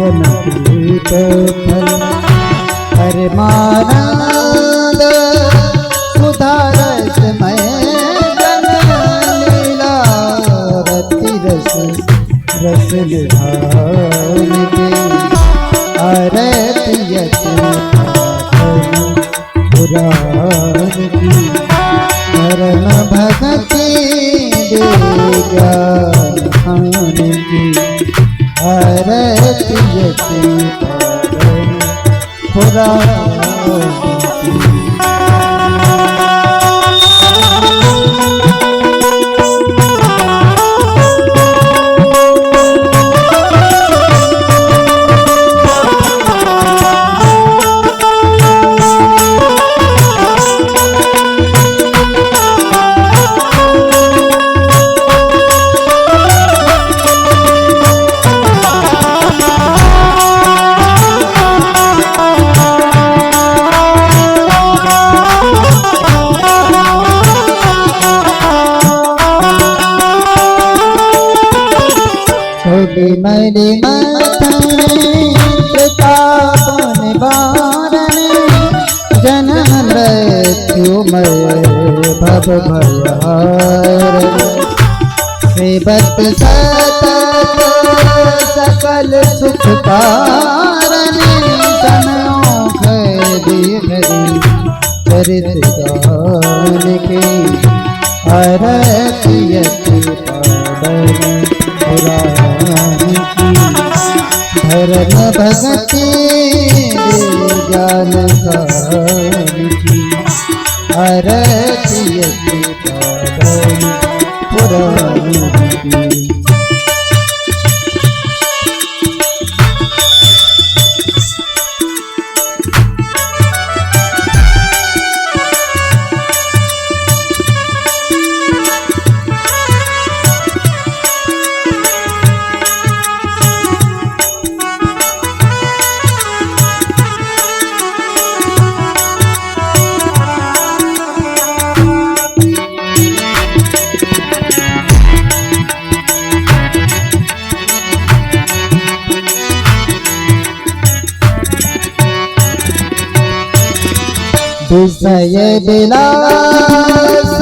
जनकीत फल परमानंद सुधारस मैं जन लीला रति रस रस निधान के आरतियति पुराण की शरण भगति ज्ञान की आरतियति पुराण की। मणि मथन प्रताप निवारण जन्म मृत्युमय भव भयहारण सेवत सतत सकल सुख कारण तनों खरी चरित गान के आरतियति पावन पुराण की धर्म भगति ज्ञान की आरतियति पावन पुराण की। विषय विलास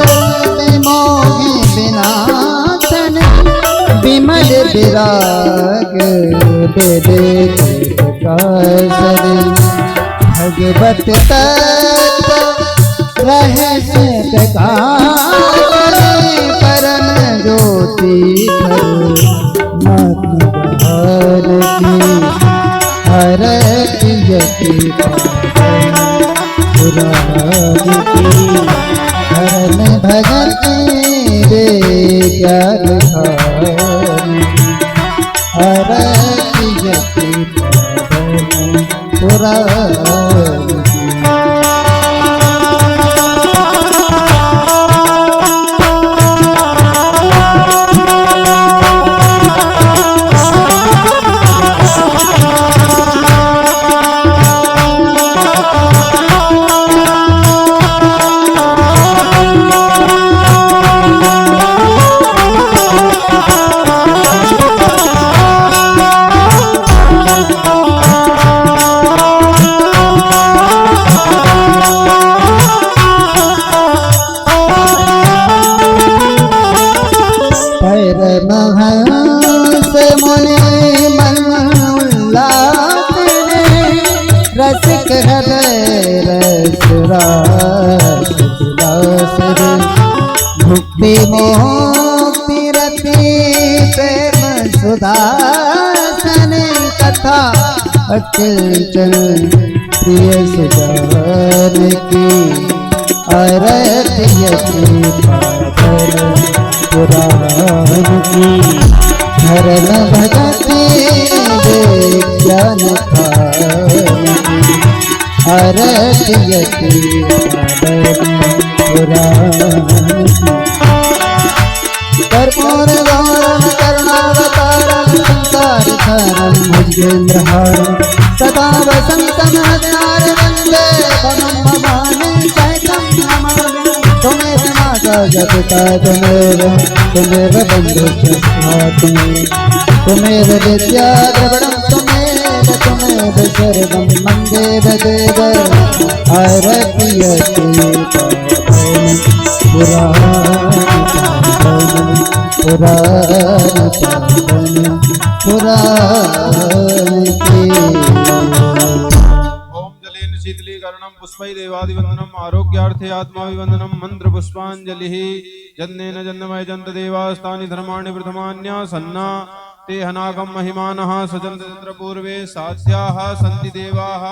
मोहि विनाशन विमल विराग विवेक भगवत तत्व रहस्य प्रकाश परम ज्योति मत की आरतियति पुराण की धर्म भगति ज्ञान आरतियति पुराण की। परमहंस मुनि मन उल्लास रसिक हृदय रस रास विलास मुक्ति मोक्ति रति प्रेम सुदासन कथा अकिंचन प्रिय सुजान की आरतियति पावन पुराण की धर्म भगति ज्ञान आरतियति पावन पुराण की। कर्पूर गौरम करुणावतारम संसार सारम भुजगेन्द्रहारम सदा वसंतम हृदयार वंदे भवम भवानी चैतम नमामि त्वमेव माता जपिता त्वमेव बन्धुश्च त्वमेव विद्या द्रविणं त्वमेव देव सर्वं मन्देव देव आरतीयते शीतलीकरणं पुष्पै देवादिवन्दनम् आरोग्यार्थे आत्माभिवन्दनं मंत्र पुष्पाञ्जलिः जन्नेन जन्मय जन्त देवास्तानि धर्माणि प्रथमान्यासन्ना ते हनाकं महिमानः सजन्त तत्र पूर्वे साध्याः सन्ति देवाः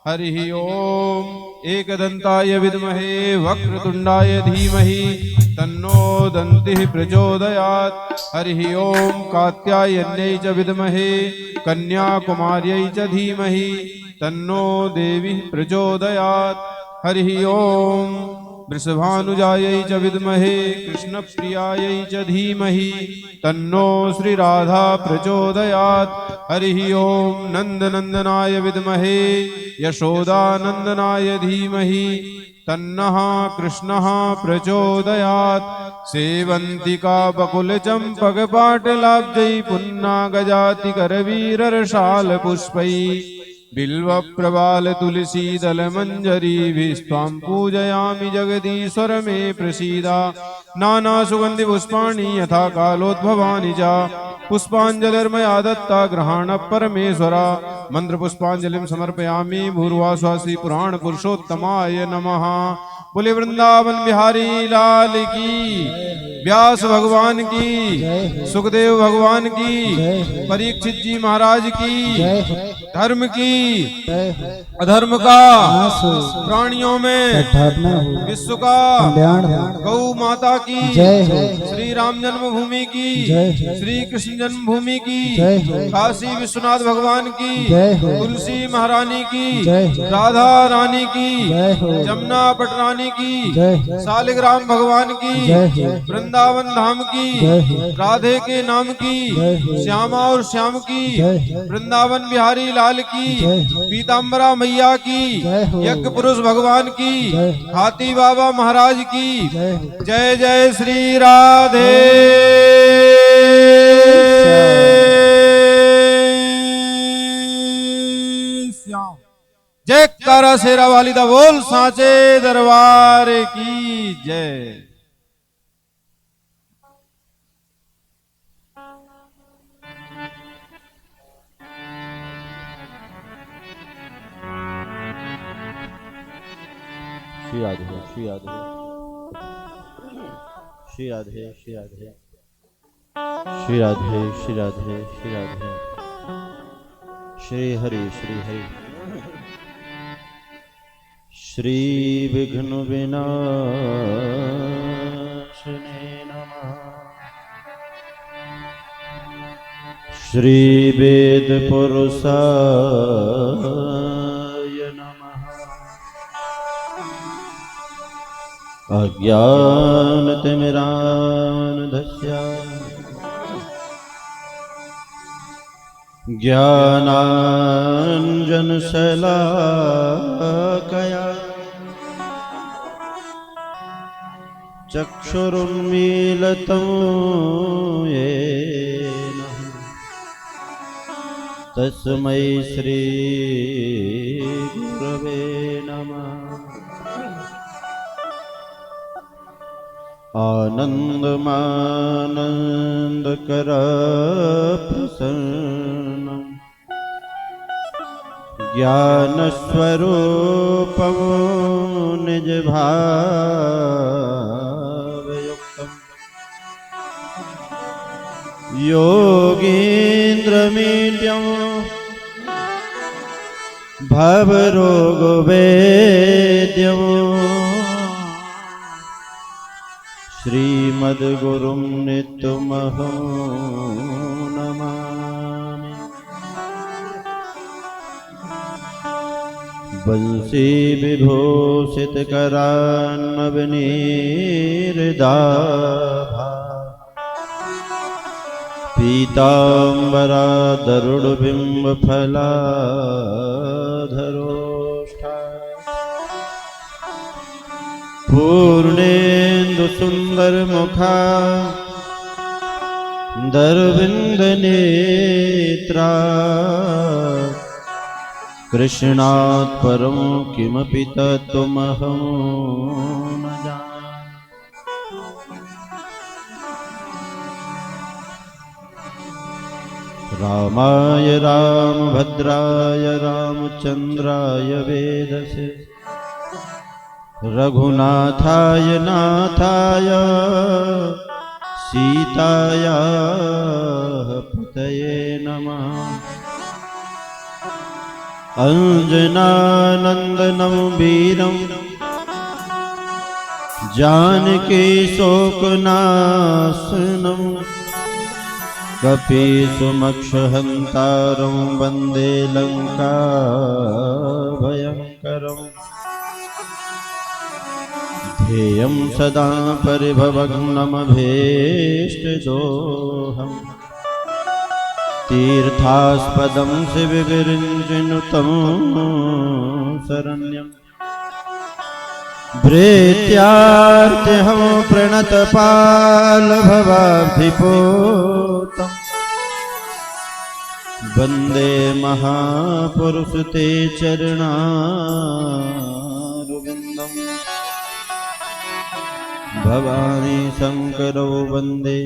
हरिः ओम् एकदन्ताय विद्महे वक्रतुण्डाय धीमहि तन्नो दन्तिः प्रचोदयात् हरिः ओम् कात्यायन्यै च विद्महे कन्याकुमार्यै च धीमहि तन्नो देवी प्रचोदयात् हरिः ओम् वृषभानुजायै च विद्महे कृष्णप्रियायै च धीमहि तन्नो श्रीराधा प्रचोदयात् हरिः ओम् नन्दनन्दनाय विद्महे यशोदानन्दनाय धीमहि तन्नः कृष्णः प्रचोदयात् सेवन्तिका बकुलचम्पकपाटलाब्जै पुन्नागजातिकरवीररशालपुष्पै बिल्वप्रवाल तुलसीदलमञ्जरीभिस्त्वां पूजयामि जगदीश्वर मे प्रसीदा नानासुगन्धिपुष्पाणि यथा कालोद्भवानि च पुष्पाञ्जलिर्मया दत्ता ग्रहाण परमेश्वरा मन्त्रपुष्पाञ्जलिं समर्पयामि भूर्वाश्वासी पुराण पुरुषोत्तमाय नमः। बोले वृंदावन बिहारी लाल की, व्यास भगवान की, सुखदेव भगवान की, परीक्षित जी महाराज की, धर्म की, अधर्म का, प्राणियों में विश्व का, गौ माता की, श्री राम जन्मभूमि की, श्री कृष्ण जन्मभूमि की, काशी विश्वनाथ भगवान की, तुलसी महारानी की, राधा रानी की, जमुना पटरानी की, शालिग्राम भगवान की, वृंदावन धाम की, राधे के नाम की, श्यामा और श्याम की, वृंदावन बिहारी लाल की, पीताम्बरा मैया की, यज्ञ पुरुष भगवान की, हाथी बाबा महाराज की, जय जय श्री राधे श्याम। जय कारा शेरा वाली दा बोल सांचे दरबार की जय। श्री राधे श्री राधे श्री राधे श्री राधे श्री राधे श्री राधे श्री राधे श्री हरि श्री हरि श्री विघ्न विनाशने नमः। श्री वेद पुरुषाय नमः। अज्ञानतिमिरान्धस्य ज्ञानाञ्जनशलाकया चक्षुरुन्मीलितं येन तस्मै श्री गुरवे नमः। आनन्दमानन्दकर प्रसन्नं ज्ञानस्वरूपं निजभावयुक्तं योगीन्द्रमीड्यं भवरोगवेद्यं श्रीमद्गुरुं नित्यमहं नमामि। बंसी विभूषितकरान्नवनीरदाभा पीताम्बराधरुडबिम्बफलाधरोष्ठा पूर्णेन्दुसुन्दरमुखा दरविन्दनेत्रा कृष्णात् परं किमपि तत्त्वमहं न जाने। रामाय रामभद्राय रामचन्द्राय वेदसे रघुनाथाय नाथाय सीतायाः पतये नमः। अंजनानन्दनं वीरं जानकी शोकनाशनं कपीसुमक्षहन्तारं वन्दे लङ्काभयङ्करम्। ध्येयं सदा परिभवग्नमभीष्टदोहम् तीर्थास्पदं शिवगिरिञ्जनुतं शरण्यम्। भृत्यार्तिहं प्रणतपालभवाब्धिपोतम् वन्दे महापुरुष ते चरणारविन्दम्। भवानी शंकरो वन्दे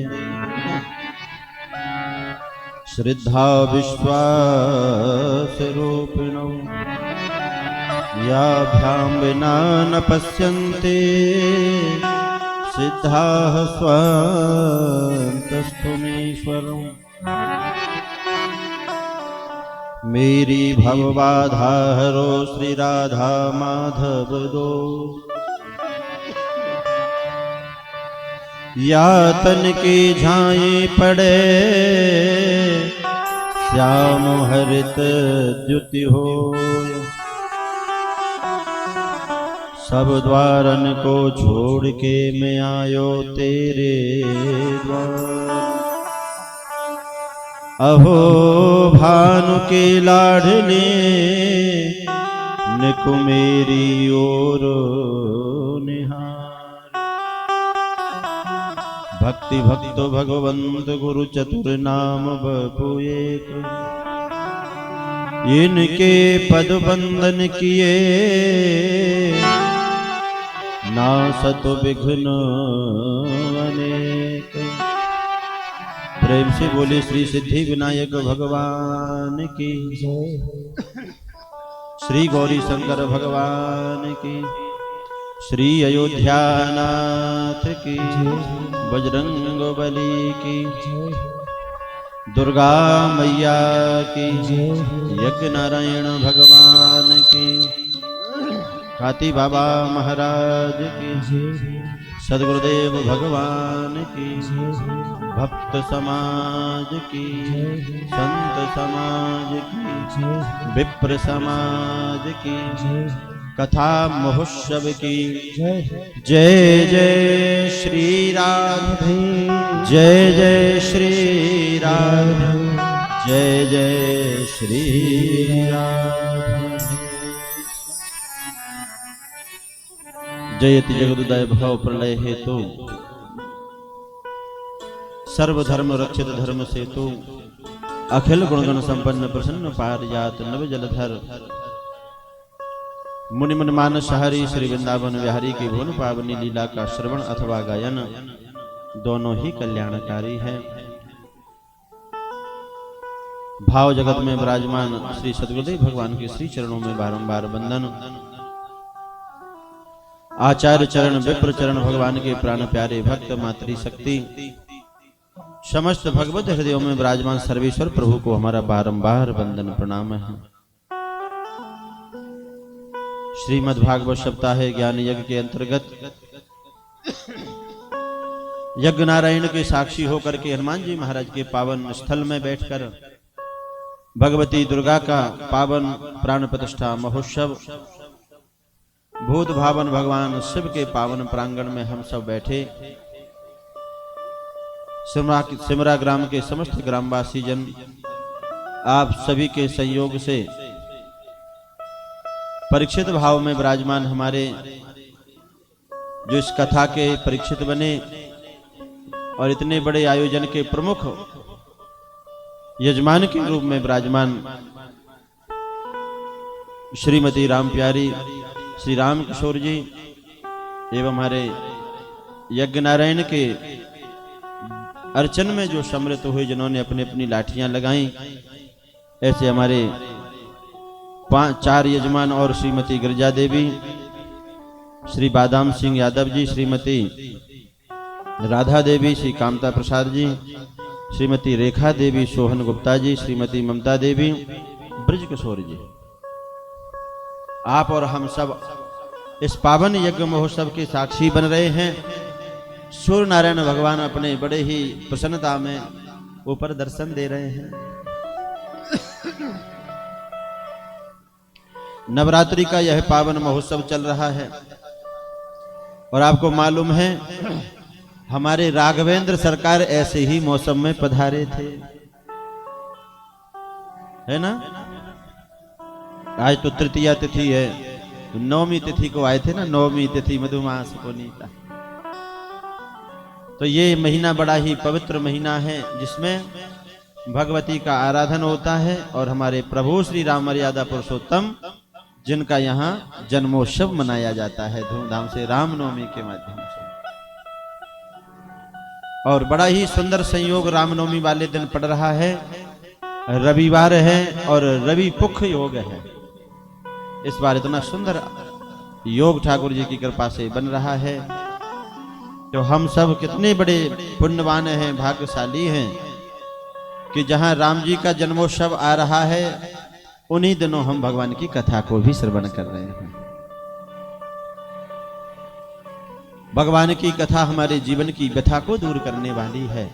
श्रद्धा विश्वासरूपिणौ याभ्यां विना न पश्यन्ते सिद्धाः स्वान्तस्थुमीश्वरम्। मेरी भवबाधा हरो श्री राधा माधव दो यातन की झाई पड़े श्याम हरित द्युति हो। सब द्वारन को छोड़ के मैं आयो तेरे द्वार। अहो भानु के लाडले निकु मेरी ओर निहार। भक्ति भक्तो भगवंत गुरु चतुर नाम बपु एक। इनके पद बंदन किए नासत विघ्न अनेक। प्रेम से बोले श्री सिद्धि विनायक भगवान की, श्री गौरी शंकर भगवान की, श्री अयोध्यानाथ की, बजरंग बली की, दुर्गा मैया की, यज्ञ नारायण भगवान की, खाती बाबा महाराज की, सदगुरुदेव भगवान की, भक्त समाज की, संत समाज की, विप्र समाज की, कथा महोत्सव की। जय जय श्री राधे, जय जय श्री राधे, जय जय श्री राधे। जयति जगदुदय भव प्रलय हेतु सर्वधर्म रक्षित धर्म सेतु अखिल गुणगण संपन्न प्रसन्न पारिजात नव जलधर मुनिमन मानस हरि श्री वृंदावन विहारी की भुवन पावनी लीला का श्रवण अथवा गायन दोनों ही कल्याणकारी है। भाव जगत में विराजमान श्री सद्गुरुदेव भगवान के श्री चरणों में बारंबार वंदन। आचार्य चरण विप्र चरण भगवान के प्राण प्यारे भक्त मातृ शक्ति समस्त भगवत हृदयों में विराजमान सर्वेश्वर प्रभु को हमारा बारंबार वंदन प्रणाम है। श्रीमद् भागवत सप्ताह ज्ञान यज्ञ के अंतर्गत यज्ञ नारायण के साक्षी होकर के हनुमान जी महाराज के पावन स्थल में बैठकर भगवती दुर्गा का पावन प्राण प्रतिष्ठा महोत्सव भूत भावन भगवान शिव के पावन प्रांगण में हम सब बैठे सिमरा ग्राम के समस्त ग्रामवासी जन आप सभी के संयोग से परीक्षित भाव में विराजमान हमारे जो इस कथा के परीक्षित बने और इतने बड़े आयोजन के प्रमुख यजमान के रूप में विराजमान श्रीमती राम प्यारी, श्री राम किशोर जी एवं हमारे यज्ञ नारायण के अर्चन में जो सम्मिलित हुए, जिन्होंने अपनी अपनी लाठियां लगाई, ऐसे हमारे 4 यजमान और श्रीमती गिरजा देवी, श्री बादाम सिंह यादव जी, श्रीमती राधा देवी, श्री कामता प्रसाद जी, श्रीमती रेखा देवी, सोहन गुप्ता जी, श्रीमती ममता देवी, ब्रज किशोर जी, आप और हम सब इस पावन यज्ञ महोत्सव के साक्षी बन रहे हैं। सूर्य नारायण भगवान अपने बड़े ही प्रसन्नता में ऊपर दर्शन दे रहे हैं। नवरात्रि का यह पावन महोत्सव चल रहा है और आपको मालूम है हमारे राघवेंद्र सरकार ऐसे ही मौसम में पधारे थे, है ना। आज तो तृतीया तिथि है, नवमी तिथि को आए थे ना, नवमी तिथि मधुमास को नीता। तो ये महीना बड़ा ही पवित्र महीना है जिसमें भगवती का आराधन होता है और हमारे प्रभु श्री राम मर्यादा पुरुषोत्तम जिनका यहाँ जन्मोत्सव मनाया जाता है धूमधाम से, रामनवमी के माध्यम से। और बड़ा ही सुंदर संयोग रामनवमी वाले दिन पड़ रहा है, रविवार है और रवि पुख योग है। इस बार इतना सुंदर योग ठाकुर जी की कृपा से बन रहा है, तो हम सब कितने बड़े पुण्यवान हैं, भाग्यशाली हैं कि जहां राम जी का जन्मोत्सव आ रहा है उन्हीं दिनों हम भगवान की कथा को भी श्रवण कर रहे हैं। भगवान की कथा हमारे जीवन की व्यथा को दूर करने वाली है।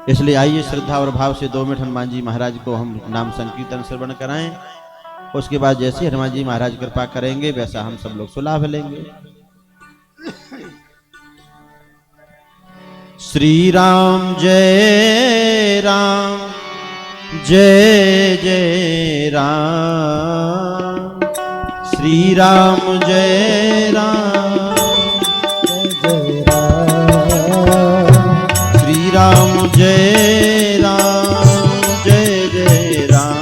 इसलिए आइए श्रद्धा और भाव से 2 मिनट हनुमान जी महाराज को हम नाम संकीर्तन श्रवण कराएं। उसके बाद जैसे हनुमान जी महाराज कृपा करेंगे वैसा हम सब लोग सुलाभ लेंगे। श्री राम जय राम, जय जय राम, श्री राम जय राम, जय राम, श्री राम जय राम, जय जय राम,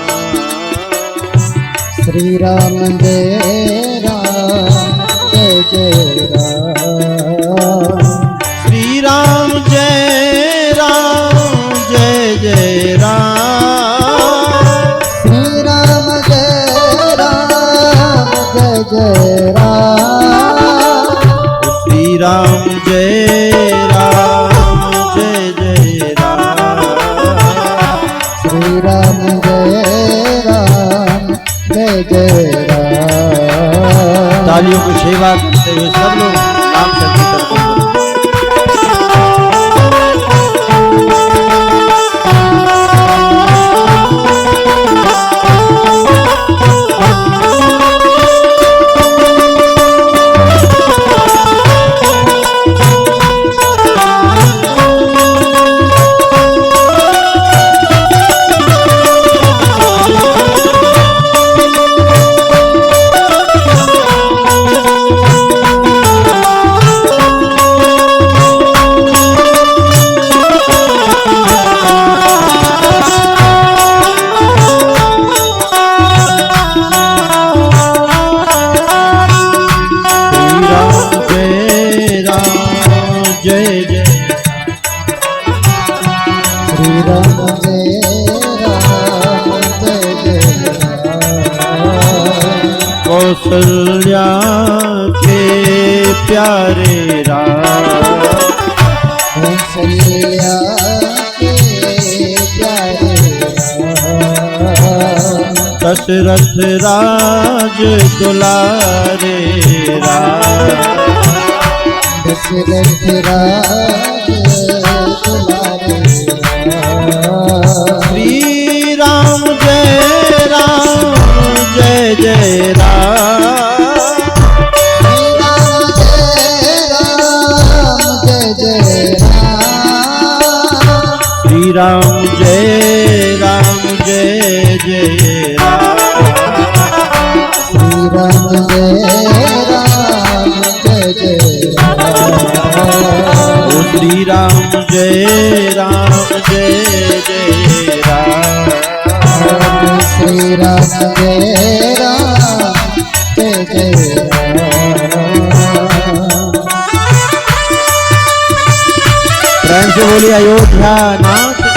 श्री राम जय राम, जय जय राम, श्री राम जय राम, जय जय राम, श्री राम जय राम, जय जय राम, श्री राम जय राम, जय जय राम, श्री राम जय राम, जय जय राम। तालियों की सेवा करते हुए सब लोग नाम संकीर्तन करें। कौशल्या के प्यारे राम, कौशल्या के प्यारे राम, दशरथ राज दुलारे राम, दशरथ राज दुलारे राम। श्री राम जय राम, जय जय राम, श्री राम जय राम, जय जय राम, श्री राम जय राम, जय जय राम, श्री राम जय राम, जय जय राम, ओ श्री राम जय राम, जय जय राम, श्री राम जय राम जय जय राम। प्रेम से बोलिए अयोध्या नाथ की।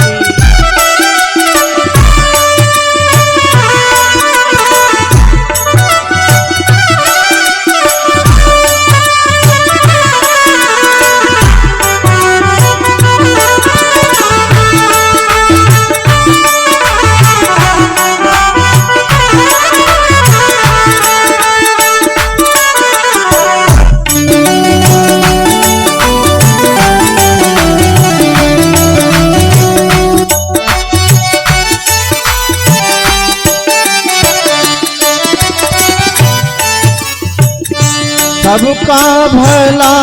सबका भला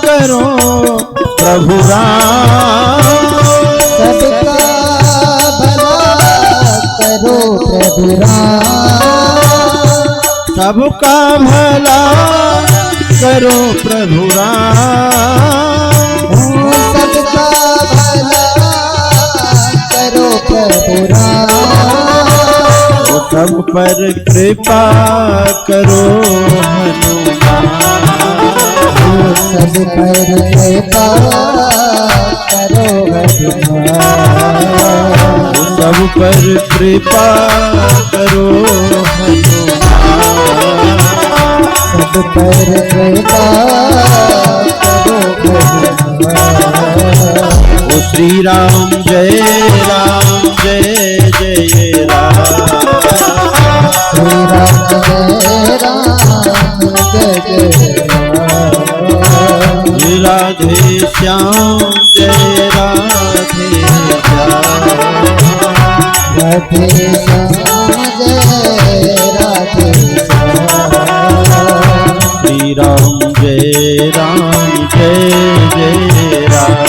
करो प्रभु राम, सबका भला करो प्रभु राम, सबका भला करो प्रभु राम, सबका भला करो प्रभु राम, वो सब पर कृपा करो हनुमान, सब पर कृपा करो हनुमान, सब पर कृपा करो हनुमान, सब पर कृपा करो हनुमान। ओ श्री राम जय जय जय राम, श्री राम जय राम जय जय राम, राधे श्याम जय राधे श्याम, राधे श्याम जय राधे श्याम, श्री राम जय जय राम,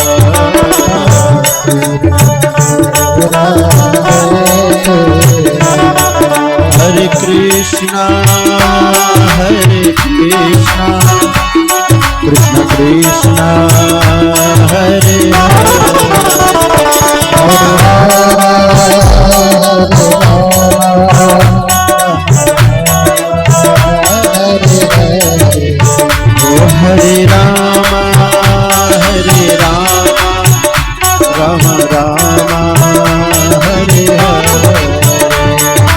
हरे कृष्णा कृष्ण कृष्णा हरे हरे राम राम राम हरे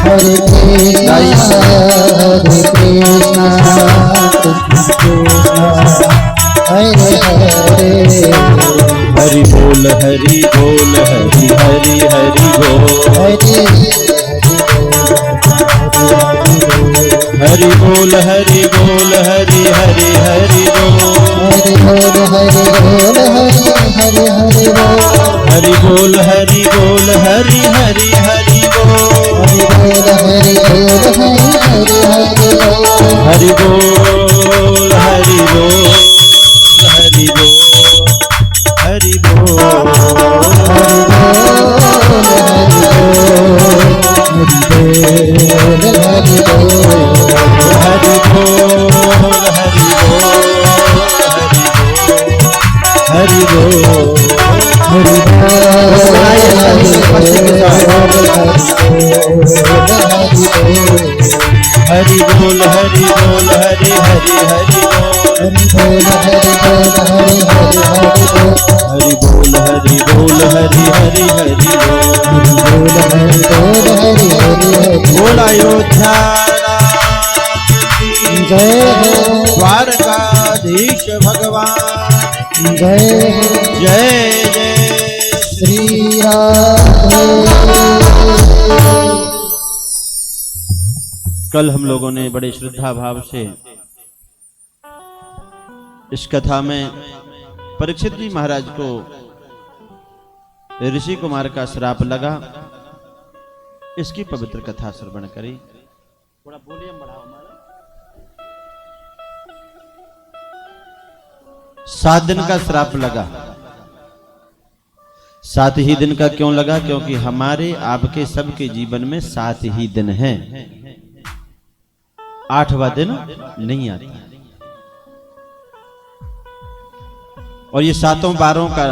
हरे कृष्णा कृष्ण कृष्ण हरे हरे, हरि बोल हरि बोल हरि हरि हरि बोल, हरि बोल हरि बोल हरि हरि हरि बोल, हरि बोल हरि बोल हरि हरि हरि बोल, हरि बोल हरि बोल हरि बोल हरि बोल हरि बोल हरि बोल हरि बोल हरि हरि हरि बोल, हरि बोल हरि बोल हरि हरि हरि बोल, बोल अयोध्या जय हो द्वारकाधीश भगवान जय जय जय। श्री राधे। कल हम लोगों ने बड़े श्रद्धा भाव से इस कथा में परीक्षित जी महाराज को ऋषि कुमार का श्राप लगा, इसकी पवित्र कथा श्रवण करी। थोड़ा वॉल्यूम बढ़ाओ हमारा। 7 दिन का श्राप लगा। 7 ही दिन का क्यों लगा? क्योंकि हमारे आपके सबके जीवन में 7 ही दिन हैं, 8वां दिन नहीं आता। और ये 7 बारों का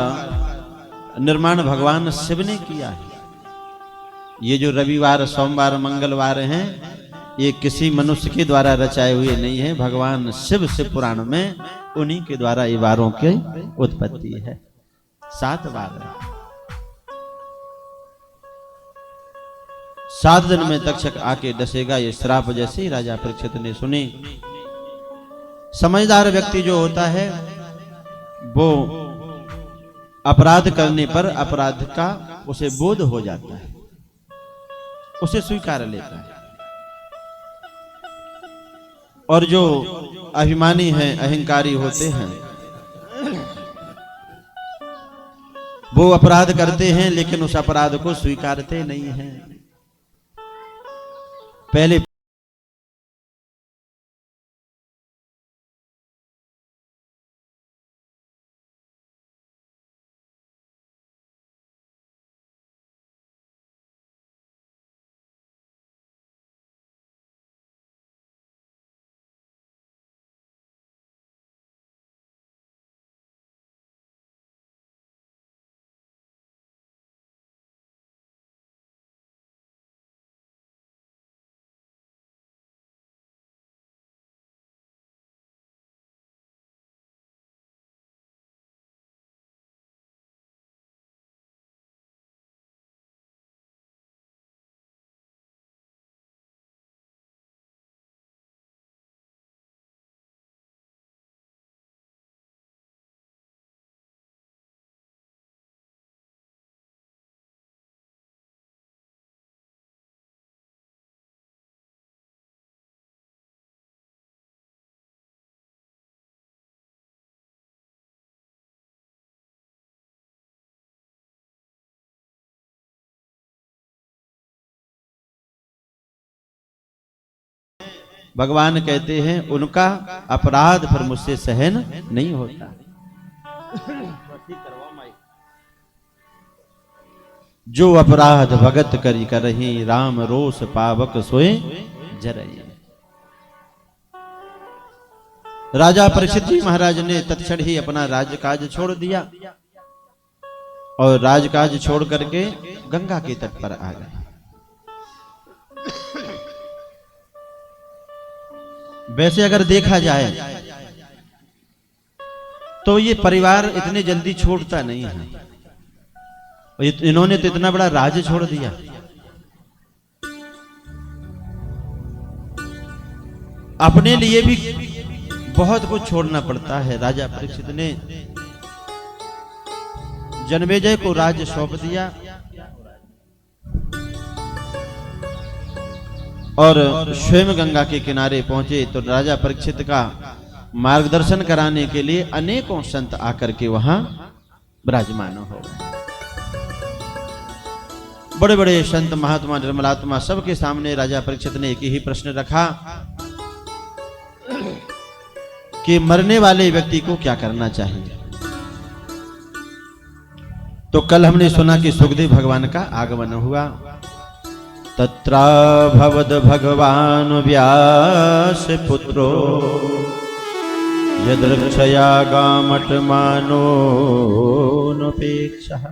निर्माण भगवान शिव ने किया है। ये जो रविवार, सोमवार, मंगलवार हैं, ये किसी मनुष्य के द्वारा रचाए हुए नहीं है। भगवान शिव से पुराण में उन्हीं के द्वारा ये वारों की उत्पत्ति है। 7 वार, 7 दिन में तक्षक आके डसेगा। ये श्राप जैसे ही राजा परीक्षित ने सुनी। समझदार व्यक्ति जो होता है वो अपराध करने पर अपराध का उसे बोध हो जाता है, उसे स्वीकार लेता है। और जो अभिमानी हैं, अहंकारी होते हैं, वो अपराध करते हैं लेकिन उस अपराध को स्वीकारते नहीं हैं। पहले भगवान कहते हैं उनका अपराध फिर मुझसे सहन नहीं होता। जो अपराध भगत करी करही, राम रोष पावक सोए जरई। राजा परीक्षित जी महाराज ने तत्क्षण ही अपना राजकाज छोड़ दिया और राजकाज छोड़ करके गंगा के तट पर आ गए। वैसे अगर देखा जाए तो ये परिवार इतने जल्दी छोड़ता नहीं है। इन्होंने तो इतना बड़ा राज छोड़ दिया। अपने लिए भी बहुत कुछ छोड़ना पड़ता है। राजा परीक्षित ने जन्मेजय को राज्य सौंप दिया और स्वयं गंगा के किनारे पहुंचे तो राजा परीक्षित का मार्गदर्शन कराने के लिए अनेकों संत आकर के वहां विराजमान हो गए। बड़े बड़े संत, महात्मा, निर्मलात्मा, सबके सामने राजा परीक्षित ने एक ही प्रश्न रखा कि मरने वाले व्यक्ति को क्या करना चाहिए। तो कल हमने सुना कि सुखदेव भगवान का आगमन हुआ। तत्राभवद भगवान व्यास पुत्रो यदृक्षया गामट मानो नपेक्षः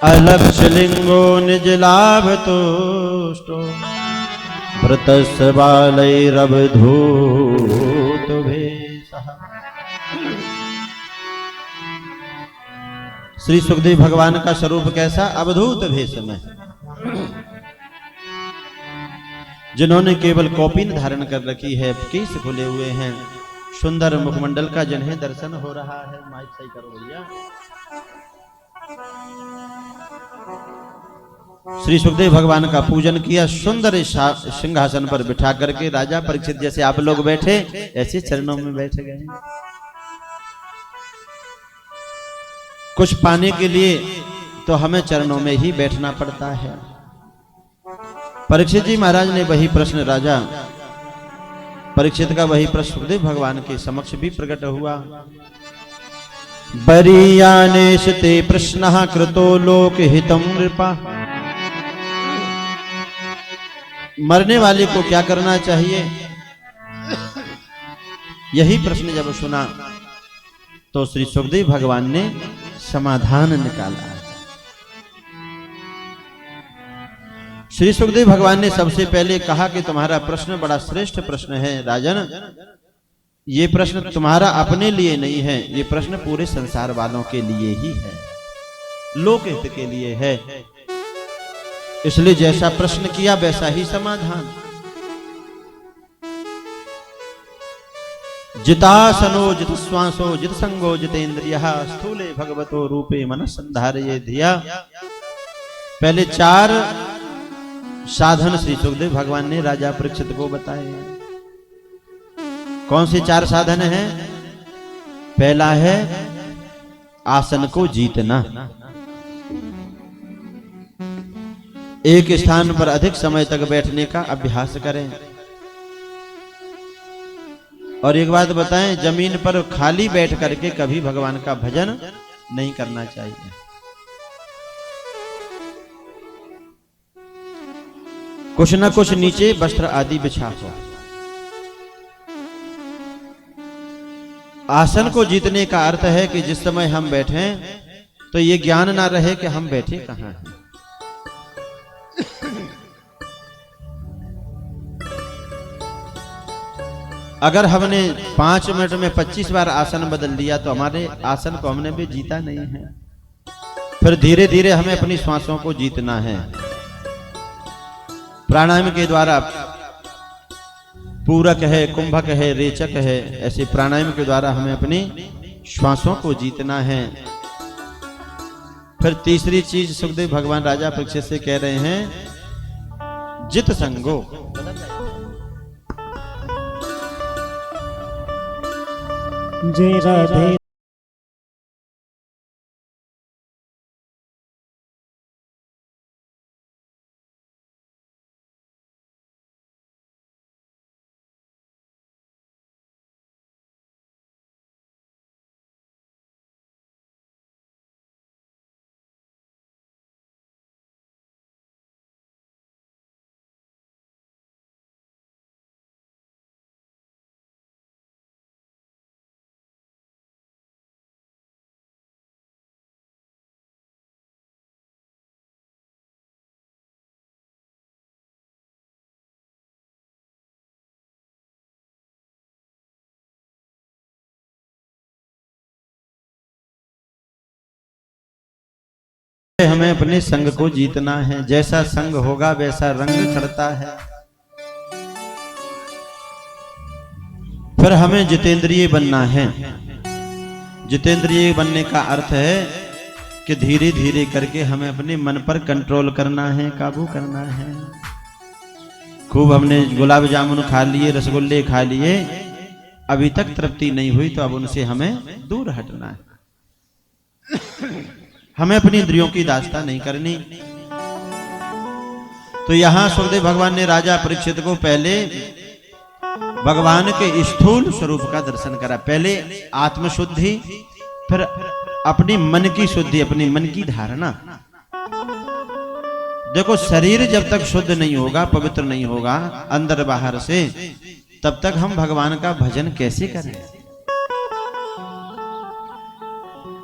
अलक्ष लिंगो निज लाभ तुष्टो व्रतस्य बालैरवधूत भेषः। श्री सुखदेव भगवान का स्वरूप कैसा? अवधूत भेष में। जिन्होंने केवल कौपीन धारण कर रखी है, केस खुले हुए हैं, सुंदर मुखमंडल का जिन्हें दर्शन हो रहा है। माइक सही करो भैया। श्री सुखदेव भगवान का पूजन किया। सुंदर सिंहासन पर बिठा करके राजा परीक्षित जैसे आप लोग बैठे ऐसे चरणों में बैठ गए। कुछ पाने के लिए तो हमें चरणों में ही बैठना पड़ता है। परीक्षित जी महाराज ने वही प्रश्न, राजा परीक्षित का वही प्रश्न सुखदेव भगवान के समक्ष भी प्रकट हुआ। बरीयानेश ते प्रश्नः कृतो लोक हितम नृपा। मरने वाले को क्या करना चाहिए, यही प्रश्न जब सुना तो श्री सुखदेव भगवान ने समाधान निकाला। श्री सुखदेव भगवान ने सबसे पहले कहा कि तुम्हारा प्रश्न बड़ा श्रेष्ठ प्रश्न है राजन। ये प्रश्न तुम्हारा अपने लिए नहीं है, ये प्रश्न पूरे संसार वालों के लिए ही है, लोकहित के लिए है। इसलिए जैसा प्रश्न किया वैसा ही समाधान। जितासनो जित श्वासो जित संगो जितेन्द्रियः स्थूले भगवतो रूपे मनः संधारये धिया। पहले 4 साधन श्री सुखदेव भगवान ने राजा परीक्षित को बताए। कौन से 4 साधन हैं? पहला है आसन को जीतना, एक स्थान पर अधिक समय तक बैठने का अभ्यास करें। और एक बात बताएं, जमीन पर खाली बैठ करके कभी भगवान का भजन नहीं करना चाहिए। कुछ न कुछ नीचे वस्त्र आदि बिछा हो। आसन को जीतने का अर्थ है कि जिस समय हम बैठे तो ये ज्ञान ना रहे कि हम बैठे कहां हैं। अगर हमने 5 मिनट में 25 बार आसन बदल दिया तो हमारे आसन को हमने भी जीता नहीं है। फिर धीरे धीरे हमें अपनी श्वासों को जीतना है। प्राणायाम के द्वारा पूरक है, कुंभक है, रेचक है, ऐसे प्राणायाम के द्वारा हमें अपनी श्वासों को जीतना है। फिर तीसरी चीज सुखदेव भगवान राजा परीक्षित से कह रहे हैं, जित संगो। जय राधे। हमें अपने संग को जीतना है। जैसा संग होगा वैसा रंग चढ़ता है। फिर हमें जितेंद्रिय बनना है। जितेंद्रिय बनने का अर्थ है कि धीरे धीरे करके हमें अपने मन पर कंट्रोल करना है, काबू करना है। खूब हमने गुलाब जामुन खा लिए, रसगुल्ले खा लिए, अभी तक तृप्ति नहीं हुई तो अब उनसे हमें दूर हटना है। हमें अपनी इंद्रियों की दास्ता नहीं करनी। तो यहां सुखदेव भगवान ने राजा परीक्षित को पहले भगवान के स्थूल स्वरूप का दर्शन करा। पहले आत्मशुद्धि, फिर अपनी मन की शुद्धि, अपनी मन की धारणा। देखो, शरीर जब तक शुद्ध नहीं होगा, पवित्र नहीं होगा अंदर बाहर से, तब तक हम भगवान का भजन कैसे करें।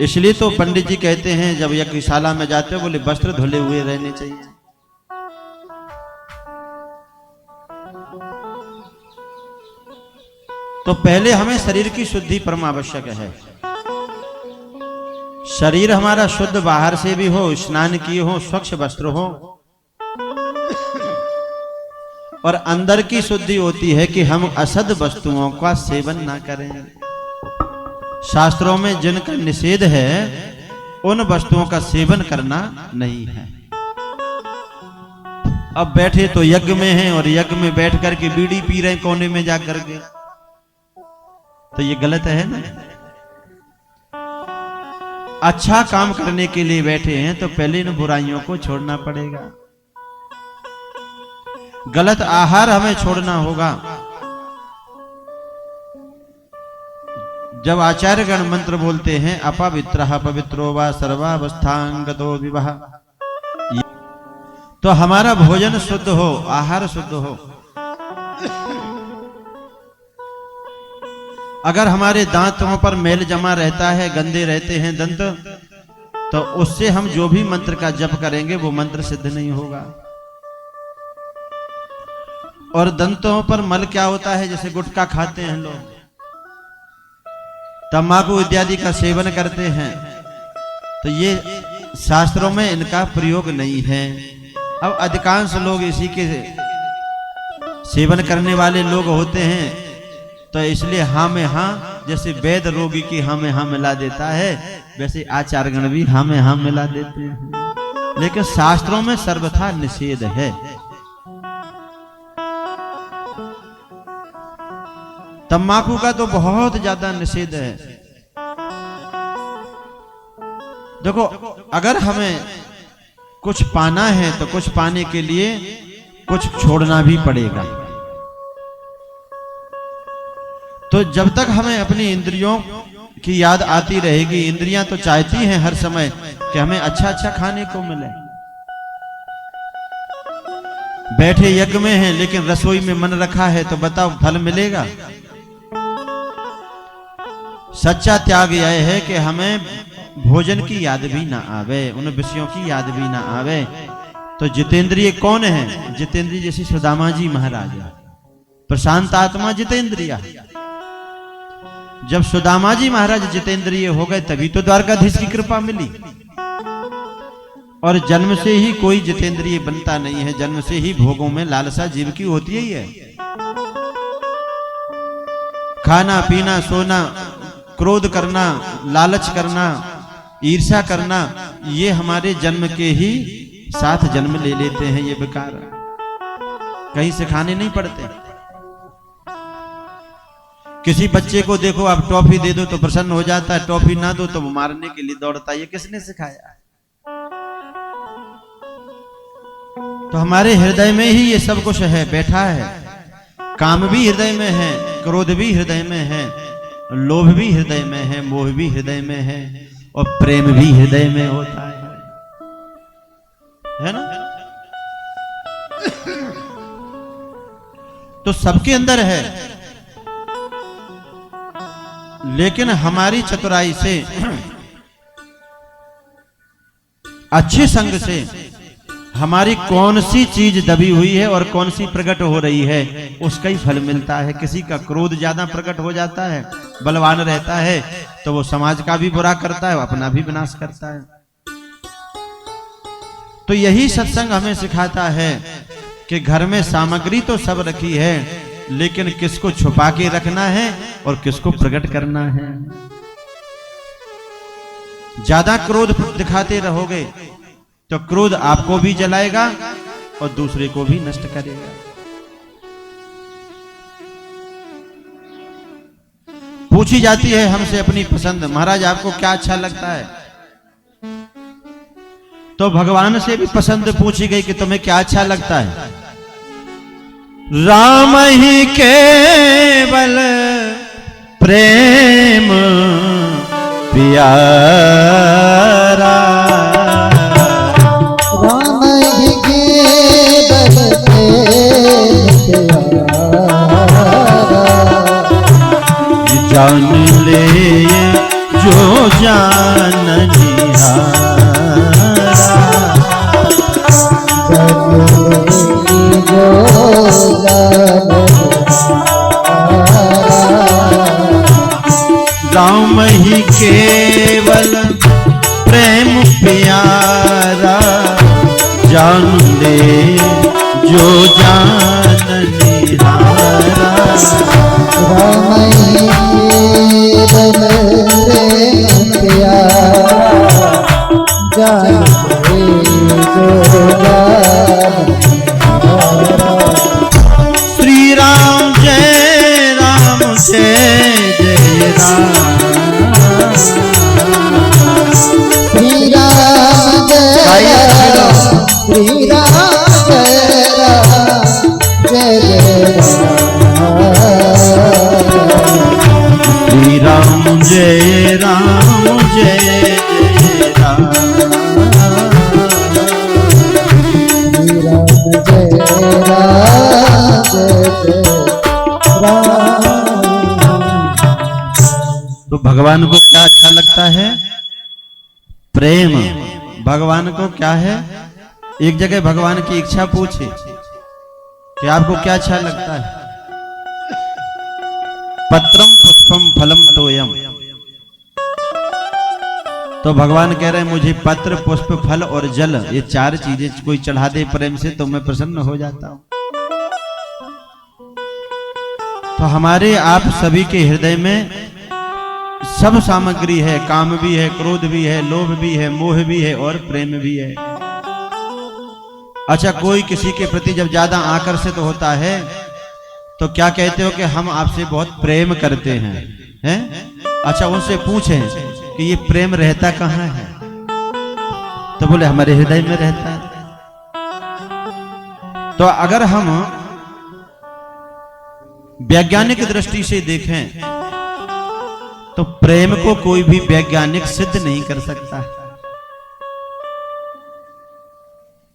इसलिए तो पंडित जी कहते हैं जब यज्ञशाला में जाते हो, बोले वस्त्र धुले हुए रहने चाहिए। तो पहले हमें शरीर की शुद्धि परम आवश्यक है। शरीर हमारा शुद्ध बाहर से भी हो, स्नान किए हो, स्वच्छ वस्त्र हो, और अंदर की शुद्धि होती है कि हम असद वस्तुओं का सेवन ना करें। शास्त्रों में जिनका निषेध है उन वस्तुओं का सेवन करना नहीं है। अब बैठे तो यज्ञ में हैं और यज्ञ में बैठ करके बीड़ी पी रहे हैं कोने में जा करके, तो ये गलत है ना। अच्छा काम करने के लिए बैठे हैं तो पहले इन बुराइयों को छोड़ना पड़ेगा। गलत आहार हमें छोड़ना होगा। जब आचार्यगण मंत्र बोलते हैं अपवित्रः पवित्रो वा सर्वावस्थांगतो विवाह, तो हमारा भोजन शुद्ध हो, आहार शुद्ध हो। अगर हमारे दांतों पर मैल जमा रहता है, गंदे रहते हैं दंत, तो उससे हम जो भी मंत्र का जप करेंगे वो मंत्र सिद्ध नहीं होगा। और दंतों पर मल क्या होता है? जैसे गुटखा खाते हैं लोग, तंबाकू इत्यादि का सेवन करते हैं, तो ये शास्त्रों में इनका प्रयोग नहीं है। अब अधिकांश लोग इसी के सेवन करने वाले लोग होते हैं, तो इसलिए हाँ में हाँ, जैसे वेद रोगी की हाँ में हाँ मिला देता है, वैसे आचार्यगण भी हाँ में हाँ मिला देते हैं। लेकिन शास्त्रों में सर्वथा निषेध है। तंबाकू का तो बहुत ज्यादा निषेध है। देखो, अगर हमें कुछ पाना है तो कुछ पाने के लिए कुछ छोड़ना भी पड़ेगा। तो जब तक हमें अपनी इंद्रियों की याद आती रहेगी, इंद्रियां तो चाहती हैं हर समय कि हमें अच्छा अच्छा खाने को मिले। बैठे यज्ञ में हैं लेकिन रसोई में मन रखा है, तो बताओ फल मिलेगा? सच्चा त्याग यह है कि हमें भोजन की याद भी ना आवे, उन विषयों की याद भी ना आवे। तो जितेंद्रिय कौन है? जितेंद्रिय जैसे सुदामा जी महाराज, प्रशांत आत्मा जितेंद्रिय। जब सुदामा जी महाराज जितेंद्रिय हो गए तभी तो द्वारकाधीश की कृपा मिली। और जन्म से ही कोई जितेंद्रिय बनता नहीं है, जन्म से ही भोगों में लालसा जीव की होती ही है। खाना पीना सोना, क्रोध करना, लालच करना, ईर्ष्या करना, ये हमारे जन्म के ही साथ जन्म ले लेते हैं। ये बेकार, कहीं से खाने नहीं पड़ते। किसी बच्चे को देखो, आप टॉफी दे दो तो प्रसन्न हो जाता है, टॉफी ना दो तो वो मारने के लिए दौड़ता है। ये किसने सिखाया? तो हमारे हृदय में ही ये सब कुछ है, बैठा है। काम भी हृदय में है, क्रोध भी हृदय में है, लोभ भी हृदय में है, मोह भी हृदय में है, और प्रेम भी हृदय में होता है ना? तो सबके अंदर है। लेकिन हमारी चतुराई से, अच्छे संग से हमारी कौन सी चीज दबी हुई है और कौन सी प्रकट हो रही है, उसका ही फल मिलता है। किसी का क्रोध ज्यादा प्रकट हो जाता है, बलवान रहता है, तो वो समाज का भी बुरा करता है, अपना भी विनाश करता है। तो यही सत्संग हमें सिखाता है कि घर में सामग्री तो सब रखी है, लेकिन किसको छुपा के रखना है और किसको प्रकट करना है। ज्यादा क्रोध दिखाते रहोगे तो क्रोध आपको भी जलाएगा और दूसरे को भी नष्ट करेगा। पूछी जाती है हमसे अपनी पसंद, महाराज आपको क्या अच्छा लगता है? तो भगवान से भी पसंद पूछी गई कि तुम्हें क्या अच्छा लगता है? राम ही केवल प्रेम प्यारा, राम ही केवल प्रेम प्यारा, जान ले जो जाननिहारा, राम ही केवल प्रेम प्यारा, जान ले जो जाननिहारा, राम ही केवल प्रेम प्यारा, जान ले जो श्री राम जय राम जय जय राम, श्री राम जय राम, श्री राम जय राम जय जय राम, श्री राम जय राम जय जय राम, श्री राम जय राम जय जय राम। तो भगवान को क्या अच्छा लगता है? प्रेम। भगवान को क्या है? एक जगह भगवान की इच्छा पूछी कि आपको क्या अच्छा लगता है? पत्रम पुष्पम फलम तोयम। तो भगवान कह रहे हैं मुझे पत्र, पुष्प, फल और जल, ये चार चीजें कोई चढ़ा दे प्रेम से तो मैं प्रसन्न हो जाता हूं। तो हमारे आप सभी के हृदय में सब सामग्री है, काम भी है, क्रोध भी है, लोभ भी है, मोह भी है और प्रेम भी है। अच्छा, कोई किसी के प्रति जब ज्यादा आकर्षित होता है तो क्या कहते हो कि हम आपसे बहुत प्रेम करते हैं? अच्छा, उनसे पूछें कि ये प्रेम रहता कहाँ है? तो बोले हमारे हृदय में रहता है। तो अगर हम वैज्ञानिक दृष्टि से देखें तो प्रेम को कोई भी वैज्ञानिक सिद्ध नहीं कर सकता।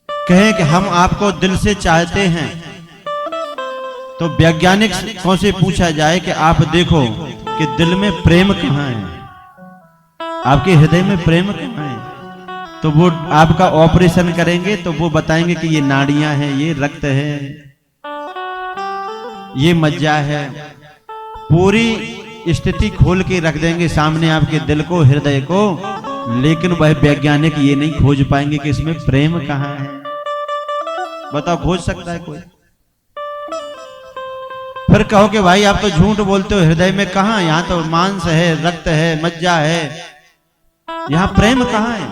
कहें कि हम आपको दिल से चाहते हैं तो वैज्ञानिक कौन से पूछा जाए कि आप देखो कि दिल में प्रेम कहाँ है, आपके हृदय में प्रेम कहाँ है, तो वो आपका ऑपरेशन करेंगे तो वो बताएंगे कि ये नाड़ियां हैं, ये रक्त है, ये मज्जा है। पूरी स्थिति खोल के रख देंगे सामने आपके दिल को, हृदय को, लेकिन वह वैज्ञानिक ये नहीं खोज पाएंगे कि इसमें प्रेम कहाँ है। बताओ, खोज सकता है कोई? फिर कहो कि भाई आप तो झूठ बोलते हो, हृदय में कहाँ? यहाँ तो मांस है, रक्त है, मज्जा है, यहाँ प्रेम कहाँ है?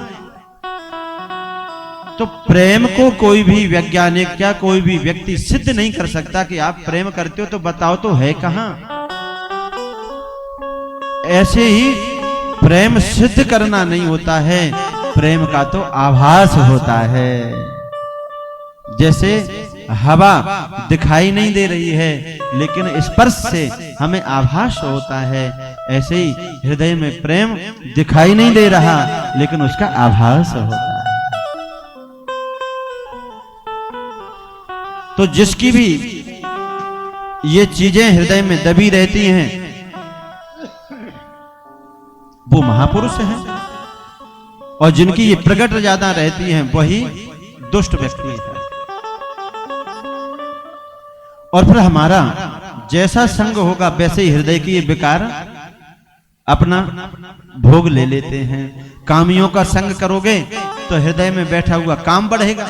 तो प्रेम को कोई भी वैज्ञानिक क्या कोई भी व्यक्ति सिद्ध नहीं कर सकता कि आप प्रेम करते हो, तो बताओ तो है कहाँ? ऐसे ही प्रेम सिद्ध करना नहीं होता है, प्रेम का तो आभास होता है। जैसे हवा दिखाई नहीं दे रही है लेकिन स्पर्श से हमें आभास होता है, ऐसे ही हृदय में प्रेम दिखाई नहीं दे रहा लेकिन उसका आभास होता है। तो जिसकी भी ये चीजें हृदय में दबी रहती हैं वो महापुरुष हैं, और जिनकी ये प्रकट ज्यादा रहती हैं वही दुष्ट व्यक्ति है। और फिर हमारा जैसा संग होगा वैसे ही हृदय की ये विकार अपना भोग ले लेते हैं। कामियों का संग करोगे तो हृदय में बैठा हुआ काम बढ़ेगा,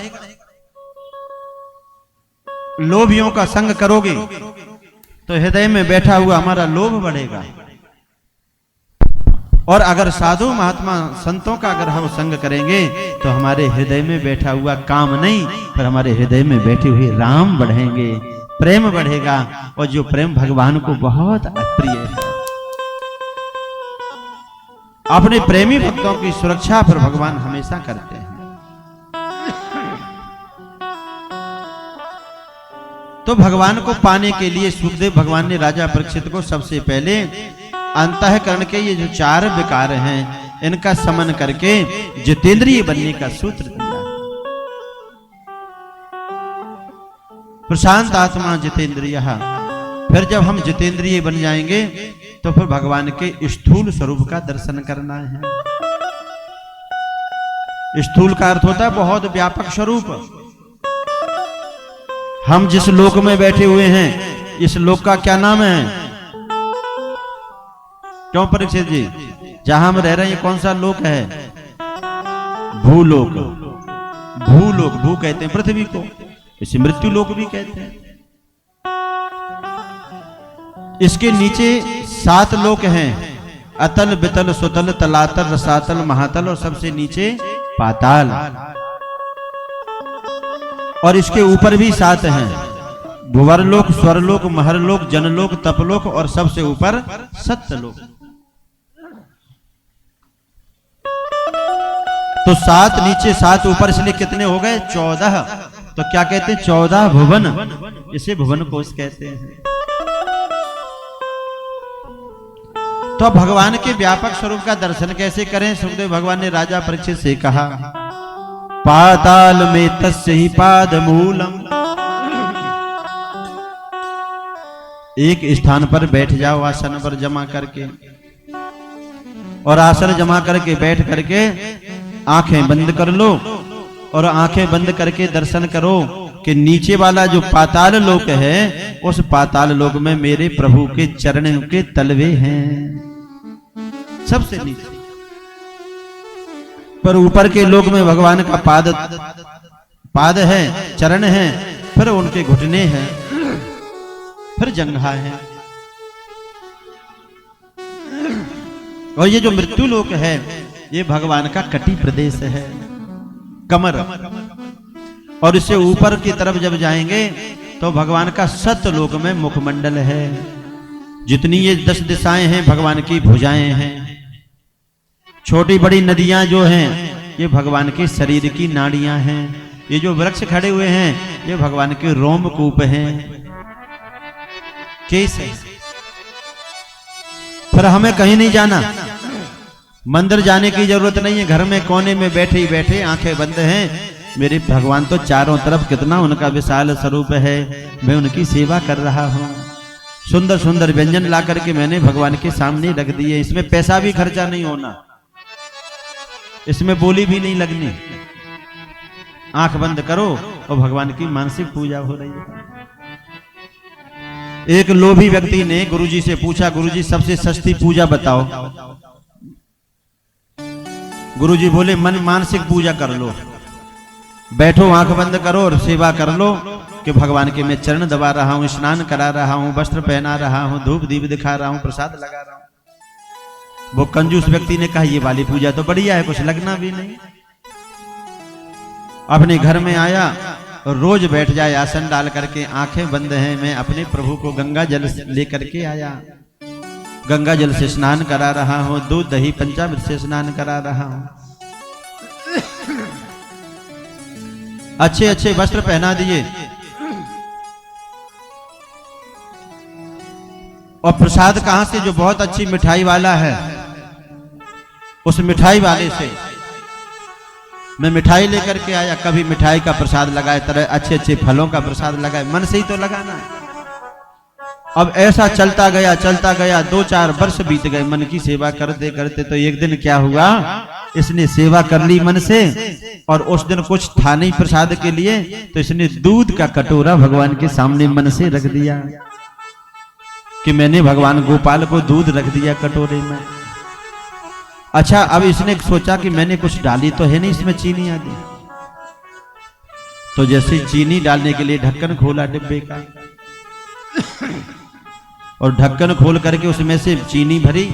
लोभियों का संग करोगे तो हृदय में बैठा हुआ हमारा लोभ बढ़ेगा। और अगर साधु महात्मा संतों का अगर हम संग करेंगे तो हमारे हृदय में बैठा हुआ काम नहीं, पर हमारे हृदय में बैठे हुए राम बढ़ेंगे, प्रेम बढ़ेगा, और जो प्रेम भगवान को बहुत प्रिय है। अपने प्रेमी भक्तों की सुरक्षा पर भगवान हमेशा करते हैं। तो भगवान को पाने के लिए सुखदेव भगवान ने राजा परीक्षित को सबसे पहले अंतःकरण के ये जो चार विकार हैं इनका समन करके जितेंद्रिय बनने का सूत्र दिया। प्रशांत आत्मा जितेंद्रिय। फिर जब हम जितेंद्रिय बन जाएंगे तो फिर भगवान के स्थूल स्वरूप का दर्शन करना है। स्थूल का अर्थ होता है बहुत व्यापक स्वरूप। हम जिस लोक में बैठे हुए हैं इस लोक का क्या नाम है? क्यों परीक्षित जी, जहां हम रह रहे हैं ये कौन सा लोक है? भूलोक। भूलोक, भू कहते हैं पृथ्वी को, इसे मृत्यु लोक भी कहते हैं। इसके नीचे 7 लोक हैं, अतल, बितल, सुतल, तलातल, रसातल, महातल और सबसे नीचे पाताल। और इसके ऊपर भी 7 हैं, भुवरलोक, स्वरलोक, महरलोक, जनलोक, तपलोक और सबसे ऊपर सत्यलोक। तो 7 नीचे 7 ऊपर, इसलिए कितने हो गए? 14। तो क्या कहते हैं? 14 भुवन, इसे भुवन कोश कहते हैं। तो भगवान के व्यापक स्वरूप का दर्शन कैसे करें? सुखदेव भगवान ने राजा परीक्षित से कहा, पाताल में तस्य ही पाद मूलम। एक स्थान पर बैठ जाओ आसन पर जमा करके, और आसन जमा करके बैठ करके आंखें बंद कर लो, और आंखें बंद करके दर्शन करो कि नीचे वाला जो पाताल लोक है, उस पाताल लोक में मेरे प्रभु के चरणों के तलवे हैं, सबसे नीचे। पर ऊपर के लोक में भगवान का पाद है, चरण है, फिर उनके घुटने हैं, फिर जंघा है। और ये जो मृत्यु लोक है, ये भगवान का कटी प्रदेश है, कमर। और इससे ऊपर की तरफ जब जाएंगे तो भगवान का सतलोक में मुखमंडल है। जितनी ये 10 दिशाएं हैं, भगवान की भुजाएं हैं। छोटी बड़ी नदियां जो हैं, ये भगवान के शरीर की नाड़ियां हैं। ये जो वृक्ष खड़े हुए हैं, ये भगवान के रोमकूप हैं, केस है। फिर हमें कहीं नहीं जाना, मंदिर जाने की जरूरत नहीं है। घर में कोने में बैठे ही बैठे आंखें बंद हैं, मेरे भगवान तो चारों तरफ कितना उनका विशाल स्वरूप है, मैं उनकी सेवा कर रहा हूं। सुंदर सुंदर व्यंजन ला करके मैंने भगवान के सामने रख दिए। इसमें पैसा भी खर्चा नहीं होना, इसमें बोली भी नहीं लगनी। आंख बंद करो और भगवान की मानसिक पूजा हो रही है। एक लोभी व्यक्ति ने गुरुजी से पूछा, गुरुजी सबसे सस्ती पूजा बताओ। गुरुजी बोले मन मानसिक पूजा कर लो, बैठो आंख बंद करो और सेवा कर लो कि भगवान के मैं चरण दबा रहा हूं, स्नान करा रहा हूं, वस्त्र पहना रहा हूं, धूप दीप दिखा रहा हूं, प्रसाद लगा रहा हूं। वो कंजूस व्यक्ति ने कहा ये वाली पूजा तो बढ़िया है, कुछ लगना भी नहीं। अपने घर में आया और रोज बैठ जाए आसन डाल करके, आंखें बंद हैं, मैं अपने प्रभु को गंगा जल लेकर के आया, गंगा जल से स्नान करा रहा हूं, दूध दही पंचामृत से स्नान करा रहा हूं, अच्छे अच्छे वस्त्र पहना दिए और प्रसाद कहां से, जो बहुत अच्छी मिठाई वाला है, उस मिठाई वाले से मैं मिठाई लेकर के आया। कभी मिठाई का प्रसाद लगाए, तरह अच्छे अच्छे फलों का प्रसाद लगाए, मन से ही तो लगाना है। अब ऐसा चलता गया 2-4 वर्ष बीत गए मन की सेवा करते करते। तो एक दिन क्या हुआ, इसने सेवा कर ली मन से, और उस दिन कुछ था नहीं प्रसाद के लिए, तो इसने दूध का कटोरा भगवान के सामने मन से रख दिया कि मैंने भगवान गोपाल को दूध रख दिया कटोरे में। अच्छा, अब इसने सोचा कि मैंने कुछ डाली तो है नहीं इसमें, चीनी आ गई। तो जैसे चीनी डालने के लिए ढक्कन खोला डिब्बे का, और ढक्कन खोल करके उसमें से चीनी भरी,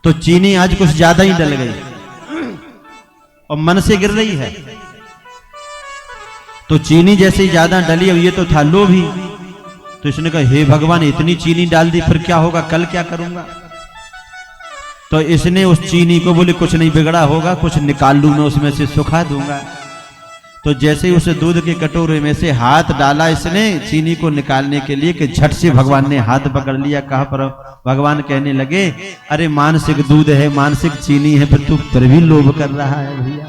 तो चीनी आज कुछ ज्यादा ही डल गई और मन से गिर रही है। तो चीनी जैसे ही ज्यादा डली, और ये तो था लोभी, तो इसने कहा हे भगवान इतनी चीनी डाल दी, फिर क्या होगा, कल क्या करूंगा। तो इसने उस चीनी को बोले कुछ नहीं बिगड़ा होगा, कुछ निकाल लूं मैं उसमें से, सुखा दूंगा। तो जैसे ही उस दूध के कटोरे में से हाथ डाला इसने चीनी को निकालने के लिए, कि झट से भगवान ने हाथ पकड़ लिया। कहा पर भगवान कहने लगे, अरे मानसिक दूध है, मानसिक चीनी है, फिर तू फिर भी लोभ कर रहा है भैया।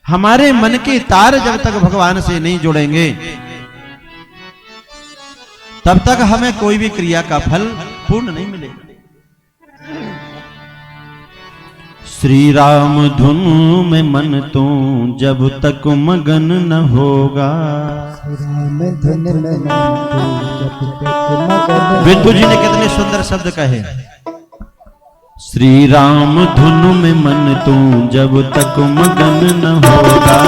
हमारे मन के तार जब तक भगवान से नहीं जुड़ेंगे, तब तक हमें कोई भी क्रिया का फल पूर्ण नहीं मिलेगा। श्री राम धुन में मन तू जब तक मगन न होगा। बिंदु जी ने कितने सुंदर शब्द कहे। श्री राम धुन में मन तू जब तक मगन न होगा,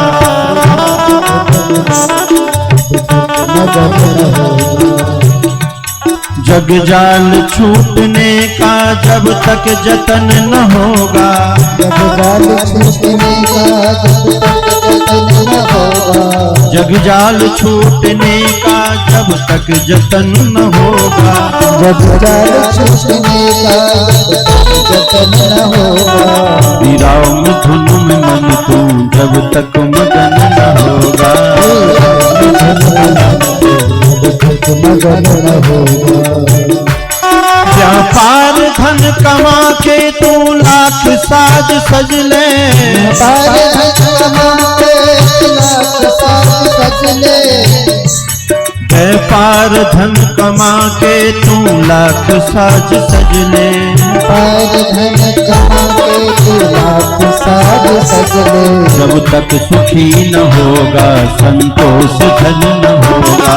जग जाल छूटने का जब तक जतन न होगा, जग जाल छूटने का जब तक जतन न होगा, जग जाल छूटने का जब तक जतन न होगा, जग जाल छूटने का जतन न होगा। श्री राम धुन में मन तू जब तक मगन न होगा, मगन न होगा। व्यापार धन कमा के तू लाख साज सज ले, व्यापार धन कमा के लाख साज सज ले, अपार धन कमा के तू लाख साज सज ले, पार धन कमा के तू लाख साज सज ले, जब तक सुखी न होगा संतोष धन न होगा,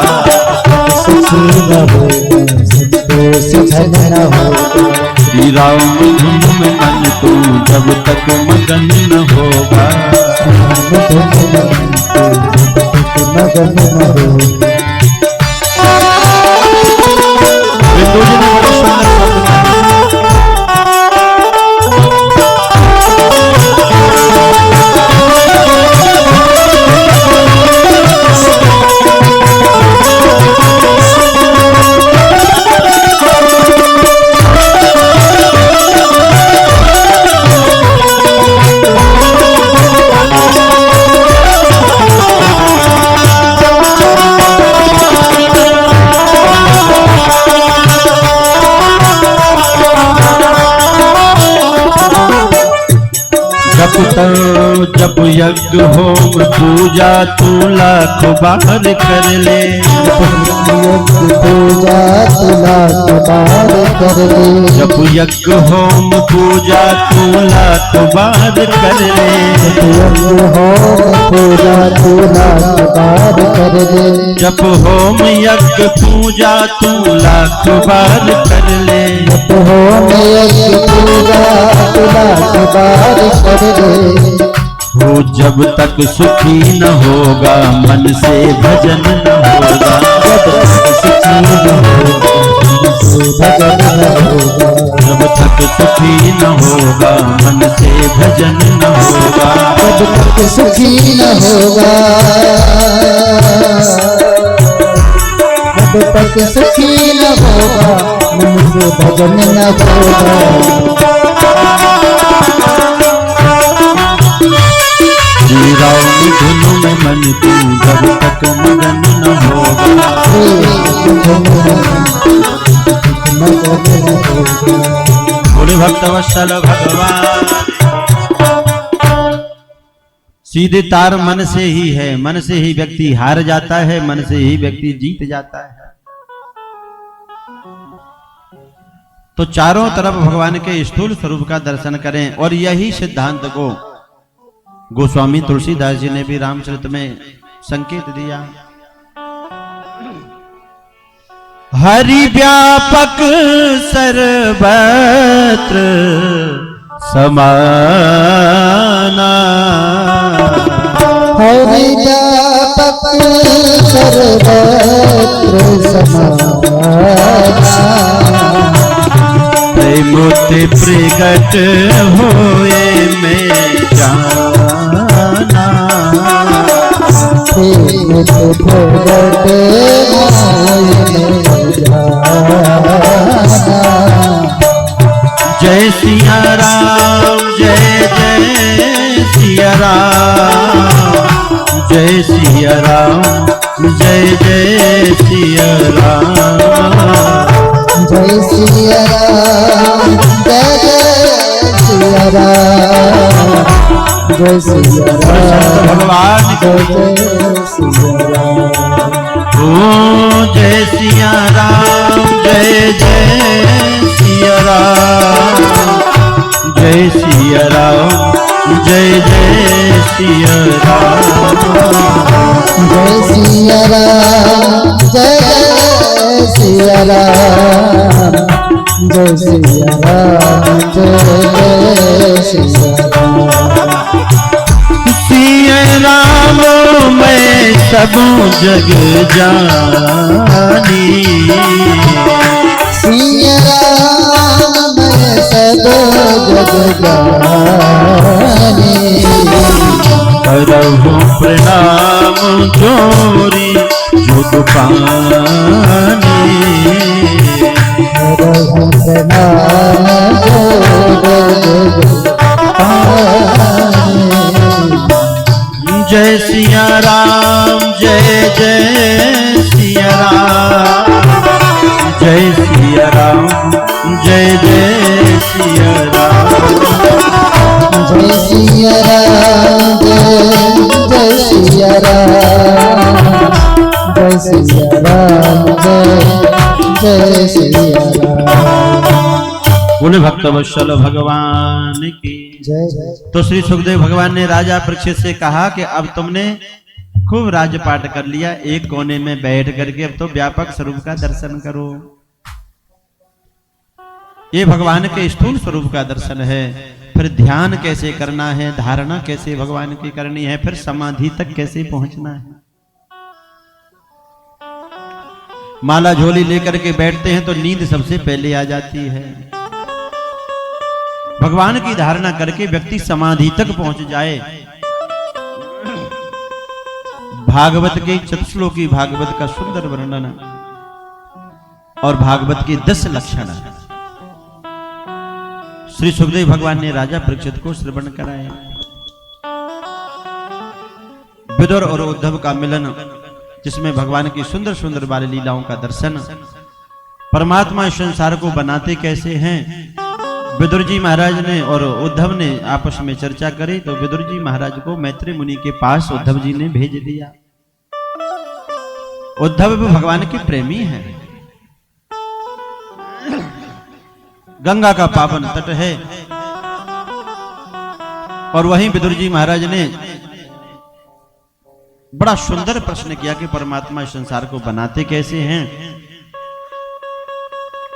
सुखी न होगा संतोष धन न होगा। श्री राम धुन में मन तू जब तक मगन न होगा, मगन न होगा। बिंदु जी ने बड़े सुंदर शब्द कहे। जप यज्ञ होम पूजा तू लाख बार कर ले, पूजा तू लाख बार कर ले, जप यज्ञ होम पूजा तू लाख बार कर ले, यज्ञ होम पूजा तू लाख बार कर ले, जप होम यज्ञ पूजा तू लाख बार कर ले, जप होम यज्ञ पूजा तू लाख बार कर ले, हो जब तक सुखी न होगा मन से भजन न होगा, जब तक सुखी न होगा भजन न होगा, जब तक सुखी न होगा मन से भजन न होगा, जब तक सुखी न होगा, जब तक सुखी न होगा मन से भजन न होगा। श्री राम धुन में मन तू जब तक मगन न होगा, बोले भक्तवत्सल भगवान। सीधे तार मन से ही है, मन से ही व्यक्ति हार जाता है, मन से ही व्यक्ति जीत जाता है। तो चारों तरफ भगवान के स्थूल स्वरूप का दर्शन करें, और यही सिद्धांत को गोस्वामी तुलसीदास जी ने भी रामचरित में संकेत दिया। हरि व्यापक सर्वत्र समाना, हरि व्यापक सर्वत्र समाना, मोते प्रगट होए में जाना, मोते प्रगट होए में जाना। जय सिया राम जय जय सिया राम, जय सिया राम जय जय सिया राम, जय सिया राम जय जय सिया राम, जय सिया राम भगवान जय जय सिया राम। ओ जय सिया राम जय जय सिया राम, जय सिया राम जय जय सिया राम, जय सिया राम जय जय सिया राम, जय सिया राम जय जय सिया राम। सिया राम मैं सब जग जानी, सिया राम मैं सब जग जानी, करहु प्रणाम जोरी जुग पानी, करहु प्रणाम जोरी पानी। जय सिया राम जय जय सिया राम, जय सिया राम जय जय सिया राम, जय सिया राम जय जय सिया राम, जय जय सिया राम, जय सिया राम। बोले भक्त वत्सल भगवान की जय जय। तो श्री सुखदेव भगवान ने राजा परीक्षित से कहा कि अब तुमने खूब राजपाट कर लिया, एक कोने में बैठ करके अब तो व्यापक स्वरूप का दर्शन करो। ये भगवान के स्थूल स्वरूप का दर्शन है। फिर ध्यान कैसे करना है, धारणा कैसे भगवान की करनी है, फिर समाधि तक कैसे पहुंचना है। माला झोली लेकर के बैठते हैं तो नींद सबसे पहले आ जाती है। भगवान की धारणा करके व्यक्ति समाधि तक पहुंच जाए। भागवत के चतुश्लोकी भागवत का सुंदर वर्णन और भागवत के 10 लक्षण श्री सुखदेव भगवान ने राजा परीक्षित को श्रवण कराया। विदुर और उद्धव का मिलन, जिसमें भगवान की सुंदर सुंदर बाल लीलाओं का दर्शन, परमात्मा इस संसार को बनाते कैसे हैं, विदुर जी महाराज ने और उद्धव ने आपस में चर्चा करी तो विदुर जी महाराज को मैत्री मुनि के पास उद्धव जी ने भेज दिया। उद्धव भी भगवान के प्रेमी हैं। गंगा का पावन तट है और वहीं विदुर जी महाराज ने बड़ा सुंदर प्रश्न किया कि परमात्मा इस संसार को बनाते कैसे हैं।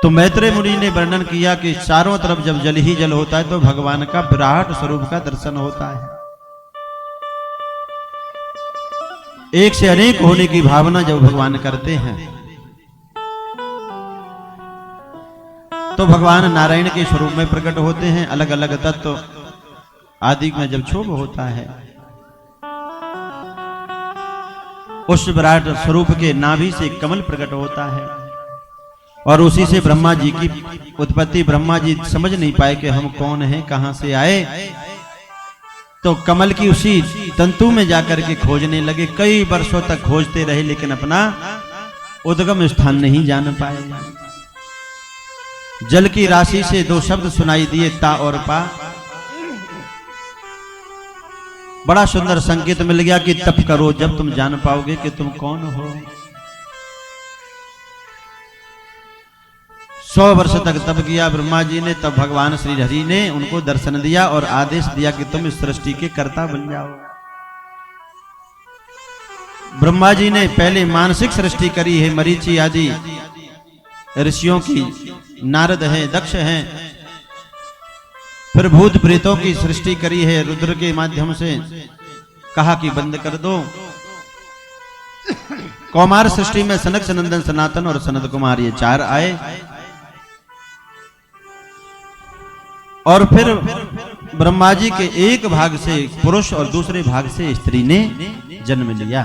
तो मैत्रेय मुनि ने वर्णन किया कि चारों तरफ जब जल ही जल होता है तो भगवान का विराट स्वरूप का दर्शन होता है। एक से अनेक होने की भावना जब भगवान करते हैं तो भगवान नारायण के स्वरूप में प्रकट होते हैं। अलग अलग तत्व आदि में जब क्षोभ होता है, उस विराट स्वरूप के नाभि से कमल प्रकट होता है और उसी से ब्रह्मा जी की उत्पत्ति। ब्रह्मा जी समझ नहीं पाए कि हम कौन हैं, कहां से आए, तो कमल की उसी तंतु में जाकर के खोजने लगे। कई वर्षों तक खोजते रहे लेकिन अपना उद्गम स्थान नहीं जान पाए। जल की राशि से 2 शब्द सुनाई दिए, ता और पा। बड़ा सुंदर संकेत मिल गया कि तप करो, जब तुम जान पाओगे कि तुम कौन हो। 100 वर्ष तक तप किया ब्रह्मा जी ने, तब भगवान श्री हरि ने उनको दर्शन दिया और आदेश दिया कि तुम इस सृष्टि के कर्ता बन जाओ। ब्रह्मा जी ने पहले मानसिक सृष्टि करी है, मरीचि आदि ऋषियों की, नारद हैं, दक्ष हैं। फिर भूत प्रेतों की सृष्टि करी है, रुद्र के माध्यम से कहा कि बंद कर दो। कौमार सृष्टि में सनक सनंदन सनातन और सनत कुमार ये 4 आए और फिर ब्रह्मा जी के एक भाग से पुरुष और दूसरे भाग से स्त्री ने जन्म लिया।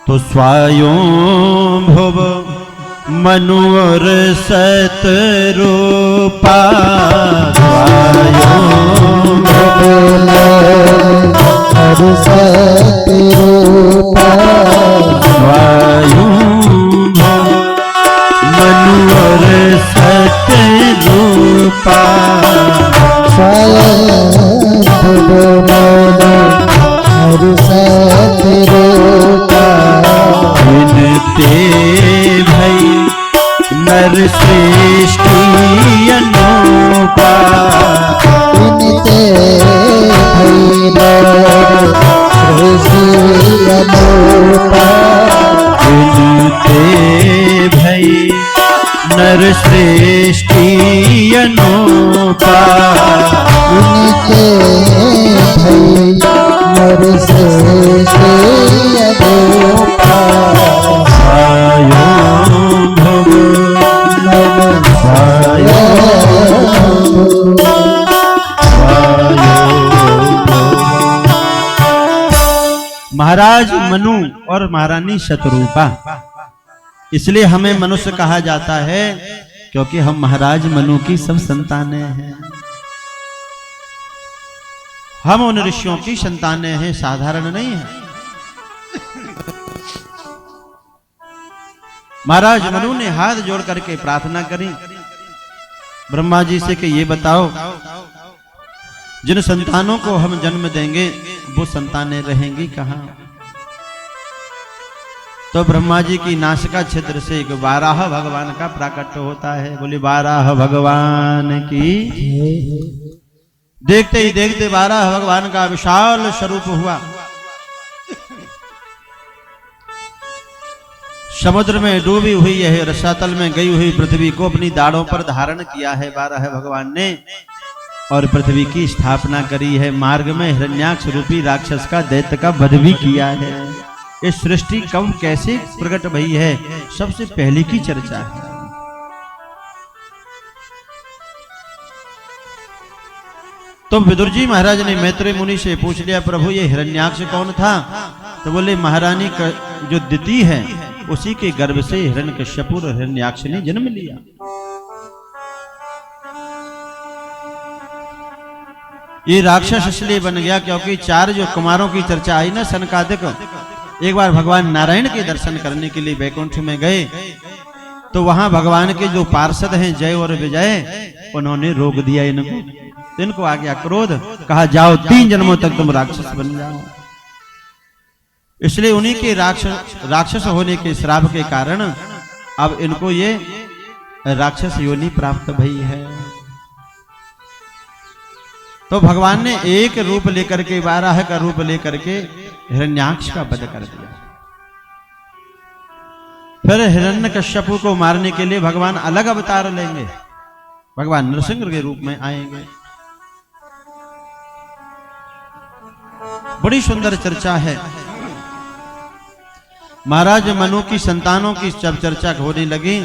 तो स्वायं भुव मनु और सत रूपा, स्वायं भुव सत रूपा, स्वायं मनु और सत रूपा, स्वायं भुव मनु सत रूपा। विनते भई नर श्रेष्ठी अनूपा, विनते भई नर श्रेष्ठी अनूपा, विनते भई नर श्रेष्ठी अनूपा, विनते भई नर श्रेष्ठी अनूपा। महाराज मनु और महारानी शतरूपा, इसलिए हमें मनुष्य कहा जाता है क्योंकि हम महाराज मनु की सब संतानें हैं। हम उन ऋषियों की संतानें हैं, साधारण नहीं है। महाराज मनु ने हाथ जोड़ करके प्रार्थना करी ब्रह्मा जी से कि ये बताओ, जिन संतानों को हम जन्म देंगे वो संतानें रहेंगी कहां। तो ब्रह्मा जी की नासिका छिद्र से एक बारह भगवान का प्राकट्य होता है। बोले बारह भगवान की। देखते ही देखते बारह भगवान का विशाल स्वरूप हुआ। समुद्र में डूबी हुई है, रसातल में गई हुई पृथ्वी को अपनी दाढ़ों पर धारण किया है बारह भगवान ने, और पृथ्वी की स्थापना करी है। मार्ग में हिरण्याक्ष रूपी राक्षस का दैत्य का वध भी किया है। ये सृष्टि कब कैसे प्रकट भई है, सबसे पहले की चर्चा है। तो विदुर जी महाराज ने मैत्रेय मुनि से पूछ लिया, प्रभु ये हिरण्याक्ष कौन था? तो बोले महारानी का जो दिति है उसी के गर्भ से हिरण्यकश्यप और हिरण्याक्ष ने जन्म लिया। ये राक्षस इसलिए बन गया क्योंकि चार जो कुमारों की चर्चा आई ना, सनकादिक, एक बार भगवान नारायण के दर्शन करने के लिए वैकुंठ में गए तो वहां भगवान के जो पार्षद हैं जय और विजय, उन्होंने रोक दिया इनको आ गया क्रोध, कहा जाओ 3 जन्मों तक तुम राक्षस बन जाओ। इसलिए उन्हीं के राक्षस होने के श्राप के कारण अब इनको ये राक्षस योनि प्राप्त भई है। तो भगवान ने एक रूप लेकर के, 12 का रूप लेकर के हिरण्याक्ष का वध कर दिया। फिर हिरण्यकश्यप को मारने के लिए भगवान अलग अवतार लेंगे, भगवान नरसिंह के रूप में आएंगे। बड़ी सुंदर चर्चा है। महाराज मनु की संतानों की जब चर्चा होने लगी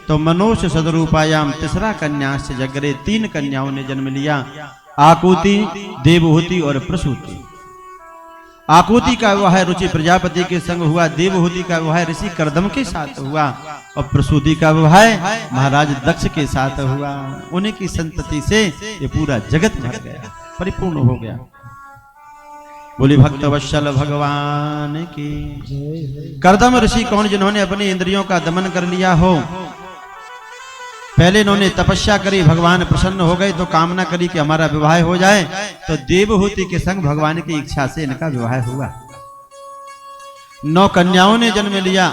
तो मनुष्य सदरूपायाम तीसरा कन्या से जगरे 3 कन्याओं ने जन्म लिया, आकुति, देवहूति और प्रसूति। आकुति का विवाह रुचि प्रजापति के संग हुआ, देवहूति का विवाह ऋषि कर्दम के साथ हुआ और प्रसूति का विवाह महाराज दक्ष के साथ हुआ। उन्हीं की संतति से ये पूरा जगत भर गया, परिपूर्ण हो गया। बोली भक्त वत्सल भगवान की। कर्दम ऋषि कौन? जिन्होंने अपनी इंद्रियों का दमन कर लिया हो। पहले इन्होंने तपस्या करी, भगवान प्रसन्न हो गए तो कामना करी कि हमारा विवाह हो जाए, तो देवहूति के संग भगवान की इच्छा से इनका विवाह हुआ। 9 कन्याओं ने जन्म लिया,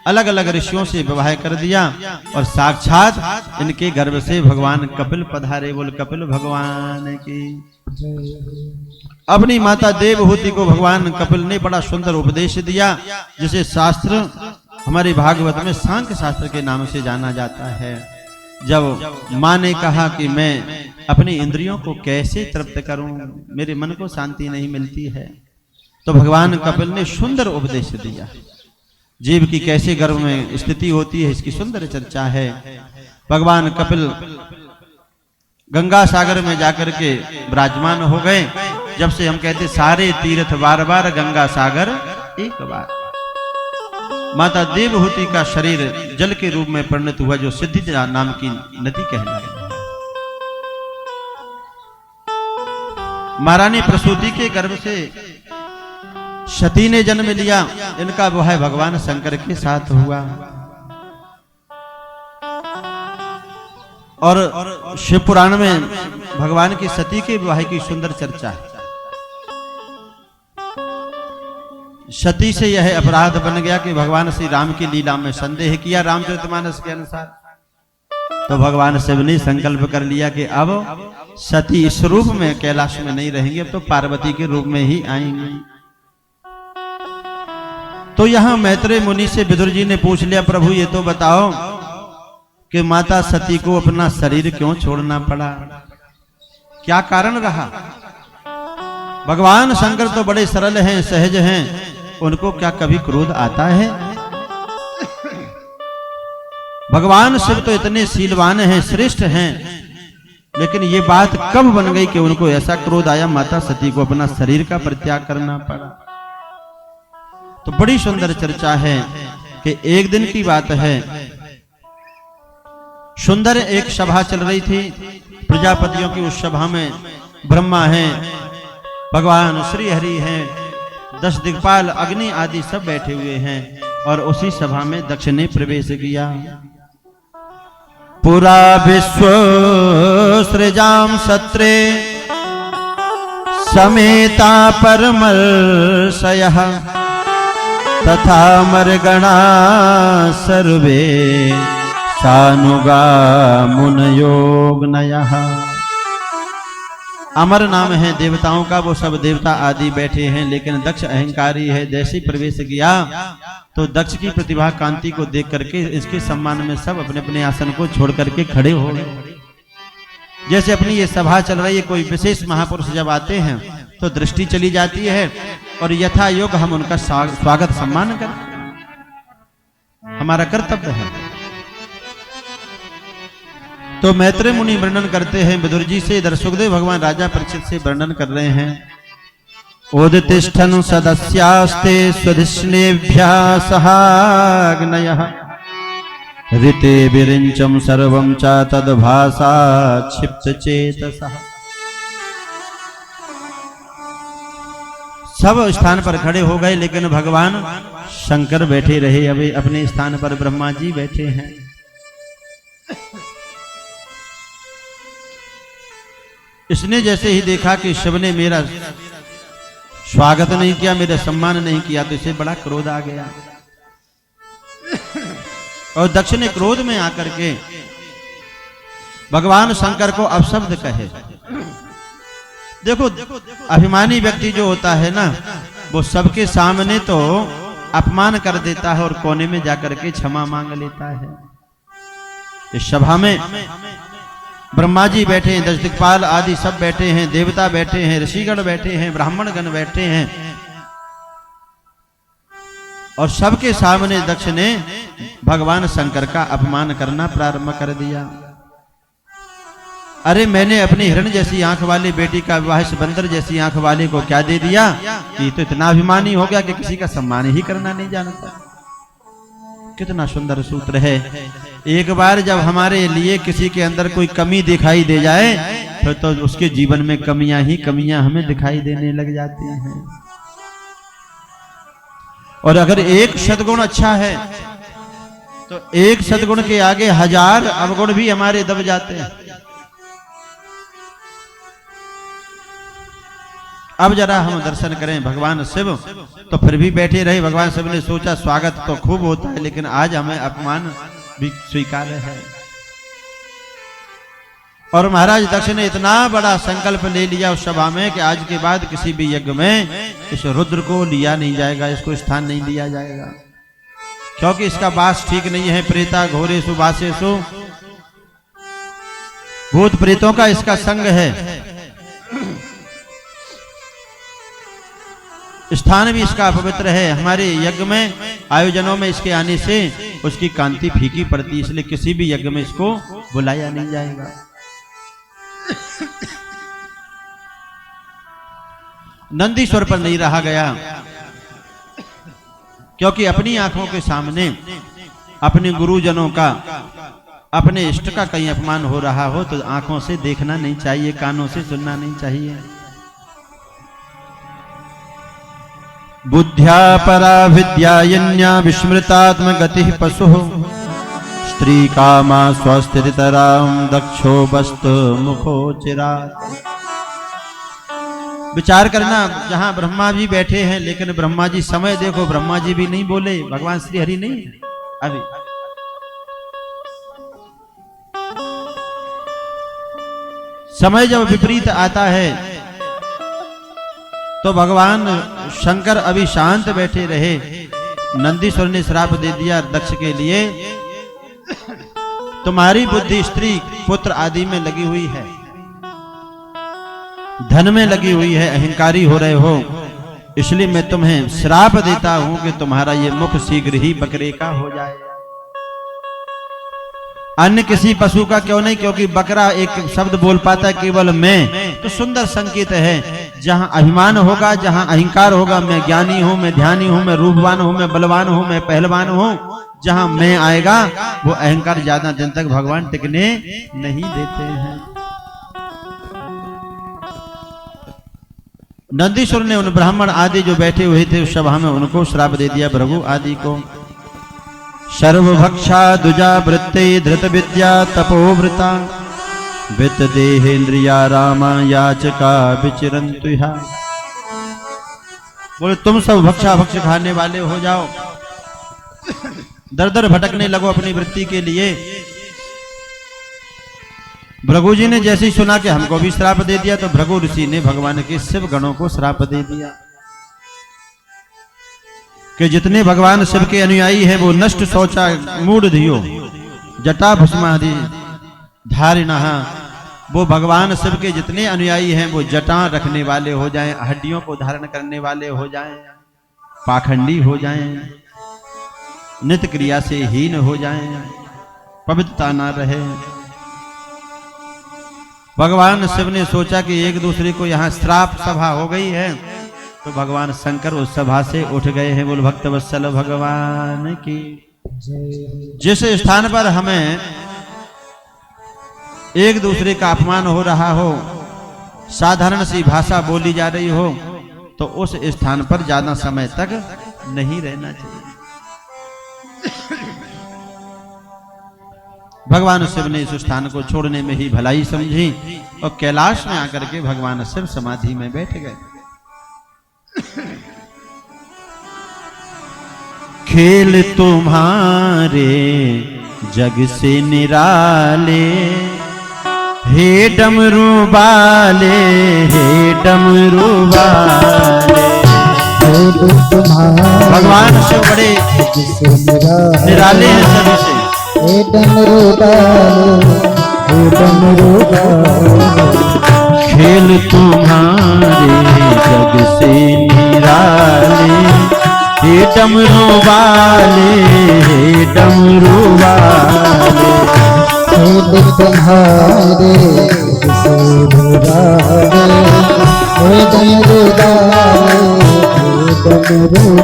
अलग अलग ऋषियों से विवाह कर दिया और साक्षात इनके गर्भ से भगवान कपिल पधारे। बोल कपिल भगवान की। अपनी माता देवहूति को भगवान कपिल ने बड़ा सुंदर उपदेश दिया, जिसे शास्त्र हमारे भागवत में सांख्य शास्त्र के नाम से जाना जाता है। जब माँ ने कहा कि मैं अपनी इंद्रियों को कैसे तृप्त करूं, मेरे मन को शांति नहीं मिलती है, तो भगवान कपिल ने सुंदर उपदेश दिया। जीव की कैसे गर्भ में स्थिति होती है, इसकी सुंदर चर्चा है। भगवान कपिल गंगा सागर में जाकर के विराजमान हो गए। जब से हम कहते सारे तीर्थ बार बार, गंगा सागर एक बार। माता देवहूति का शरीर जल के रूप में परिणत हुआ, जो सिद्धि नाम की नदी कहलाई। महारानी प्रसूति के गर्भ से सती ने जन्म लिया। इनका विवाह भगवान शंकर के साथ हुआ। और शिव पुराण में भगवान की सती के विवाह की सुंदर चर्चा है। सती से यह अपराध बन गया कि भगवान श्री राम की लीला में संदेह किया रामचरितमानस के अनुसार। तो भगवान शिव ने संकल्प कर लिया कि अब सती इस रूप में कैलाश में नहीं रहेंगे, अब तो पार्वती के रूप में ही आएंगे। तो यहां मैत्रेय मुनि से विदुर जी ने पूछ लिया, प्रभु ये तो बताओ कि माता सती को अपना शरीर क्यों छोड़ना पड़ा, क्या कारण रहा? भगवान शंकर तो बड़े सरल हैं, सहज हैं, उनको क्या कभी क्रोध आता है? भगवान शिव तो इतने शीलवान हैं, श्रेष्ठ हैं, लेकिन ये बात कब बन गई कि उनको ऐसा क्रोध आया, माता सती को अपना शरीर का परित्याग करना पड़ा? तो बड़ी सुंदर चर्चा है कि एक दिन की बात है, सुंदर एक सभा चल रही थी प्रजापतियों की। उस सभा में ब्रह्मा हैं, भगवान श्री हरि हैं, 10 दिक्पाल, अग्नि आदि सब बैठे हुए हैं। और उसी सभा में दक्ष ने प्रवेश किया। पूरा विश्व सृजाम सत्रे समेता परमर्षयः तथा मर्गणा सर्वे सानुगा मुनयोगनयः। अमर नाम है देवताओं का, वो सब देवता आदि बैठे हैं, लेकिन दक्ष अहंकारी है। जैसे प्रवेश किया तो दक्ष की प्रतिभा कांति को देख करके इसके सम्मान में सब अपने अपने आसन को छोड़ करके खड़े हो गए। जैसे अपनी ये सभा चल रही है, कोई विशेष महापुरुष जब आते हैं तो दृष्टि चली जाती है और यथा योग हम उनका स्वागत सम्मान करते हैं, हमारा कर्तव्य है। तो मैत्रेय मुनि वर्णन करते हैं विदुर जी से, इधर सुखदेव भगवान राजा परीक्षित से वर्णन कर रहे हैं। ओदतिष्ठन् सदस्यास्ते स्वधिष्णेभ्यः सहाग्नयः ऋते विरिञ्चं सर्वं च तद्भासा क्षिप्तचेतसः। सब स्थान पर खड़े हो गए, लेकिन भगवान शंकर बैठे रहे। अभी अपने स्थान पर ब्रह्मा जी बैठे हैं। इसने जैसे ही देखा कि शिव ने मेरा स्वागत नहीं किया, मेरा सम्मान नहीं किया, तो इसे बड़ा क्रोध आ गया और दक्ष ने क्रोध में आकर के भगवान शंकर को अपशब्द कहे। देखो, अभिमानी व्यक्ति जो होता है ना, वो सबके सामने तो अपमान कर देता है और कोने में जाकर के क्षमा मांग लेता है। इस सभा में ब्रह्मा जी बैठे हैं, दश दिक्पाल आदि सब बैठे हैं, देवता बैठे हैं, ऋषिगण बैठे हैं, ब्राह्मणगण बैठे हैं, और सबके सामने दक्ष ने भगवान शंकर का अपमान करना प्रारंभ कर दिया। अरे मैंने अपनी हिरण जैसी आंख वाली बेटी का विवाह इस बंदर जैसी आंख वाले को क्या दे दिया कि तो इतना अभिमानी हो गया कि किसी का सम्मान ही करना नहीं जानता। कितना सुंदर सूत्र है। एक बार जब हमारे लिए किसी के अंदर कोई कमी दिखाई दे जाए फिर तो उसके जीवन में कमियां ही कमियां हमें दिखाई देने लग जाती हैं। और अगर एक सद्गुण अच्छा है तो एक सद्गुण के आगे हजार अवगुण भी हमारे दब जाते हैं। अब जरा हम दर्शन करें भगवान शिव, तो फिर भी बैठे रहे। भगवान शिव ने सोचा स्वागत तो खूब होता है, लेकिन आज हमें अपमान भी स्वीकार्य है। और महाराज दक्ष ने इतना बड़ा संकल्प ले लिया उस सभा में कि आज के बाद किसी भी यज्ञ में इस रुद्र को लिया नहीं जाएगा, इसको स्थान नहीं दिया जाएगा, क्योंकि इसका वास ठीक नहीं है। प्रेता घोरेषु वासेषु, भूत प्रेतों का इसका संग है। स्थान भी इसका अपवित्र है। हमारे यज्ञ में आयोजनों में इसके आने से उसकी कांति फीकी पड़ती, इसलिए किसी भी यज्ञ में इसको बुलाया नहीं जाएगा। नंदीश्वर पर नहीं रहा गया, क्योंकि अपनी आंखों के सामने अपने गुरुजनों का, अपने इष्ट का कहीं अपमान हो रहा हो तो आंखों से देखना नहीं चाहिए, कानों से सुनना नहीं चाहिए। बुद्ध्या परा विद्यायन्या विस्मृतात्म गति पशु स्त्री कामा स्वस्थितराम दक्षो वस्तु मुखो चिरात्। विचार करना, जहां ब्रह्मा जी बैठे हैं, लेकिन ब्रह्मा जी समय देखो, ब्रह्मा जी भी नहीं बोले, भगवान श्री हरि नहीं है। अभी समय जब विपरीत आता है तो भगवान शंकर अभी शांत बैठे रहे। नंदीश्वर ने श्राप दे दिया दक्ष के लिए, तुम्हारी बुद्धि स्त्री पुत्र आदि में लगी हुई है, धन में लगी हुई है, अहंकारी हो रहे हो, इसलिए मैं तुम्हें श्राप देता हूं कि तुम्हारा ये मुख शीघ्र ही बकरे का हो जाए। अन्य किसी पशु का क्यों नहीं, क्योंकि बकरा एक शब्द बोल पाता है केवल मैं, तो सुंदर संकेत है। जहां अभिमान होगा, जहां अहंकार होगा, मैं ज्ञानी हूं, मैं ध्यानी हूं, मैं रूपवान हूं, मैं बलवान हूं, मैं पहलवान हूं, जहां मैं आएगा वो अहंकार ज्यादा दिन तक भगवान टिकने नहीं देते हैं। नंदीश्वर ने उन ब्राह्मण आदि जो बैठे हुए थे उस सभा में उनको श्राप दे दिया, भृगु आदि को। सर्वभक्षा दुजा वृत्ते धृत विद्या तपोवृता वित देहेन्द्रिया रामा याचका विचिरन्तु। बोले तुम सब भक्षा भक्ष खाने वाले हो जाओ, दर दर भटकने लगो अपनी वृत्ति के लिए। भृगु जी ने जैसे ही सुना कि हमको भी श्राप दे दिया, तो भृगु ऋषि ने भगवान के शिव गणों को श्राप दे दिया कि जितने भगवान शिव के अनुयायी हैं वो नष्ट शौचा मूढ़ धियो जटा भस्मादि धारिणः, वो भगवान शिव के जितने अनुयायी हैं वो जटा रखने वाले हो जाएं, हड्डियों को धारण करने वाले हो जाएं, पाखंडी हो जाएं, नित्य क्रिया से हीन हो जाएं, पवित्रता ना रहे। भगवान शिव ने सोचा कि एक दूसरे को यहाँ श्राप सभा हो गई है, तो भगवान शंकर उस सभा से उठ गए हैं। बोल भक्त वत्सल भगवान की। जिस स्थान पर हमें एक दूसरे का अपमान हो रहा हो, साधारण सी भाषा बोली जा रही हो, तो उस स्थान पर ज्यादा समय तक नहीं रहना चाहिए। भगवान शिव ने इस स्थान को छोड़ने में ही भलाई समझी और कैलाश में आकर के भगवान शिव समाधि में बैठ गए। खेल तुम्हारे जग से निराले, हे डमरू वाले, हे डमरू वाले। भगवान शिव बड़े निराले हैं सभी से। हे डमरू वाले, हे डमरू वाले। खेल तुम्हारे जग से निराले, हे डमरू वाले, हे डमरू वाले। खेल तुम्हारे जग से निराले, हे डमरू वाले, हे डमरू वाले।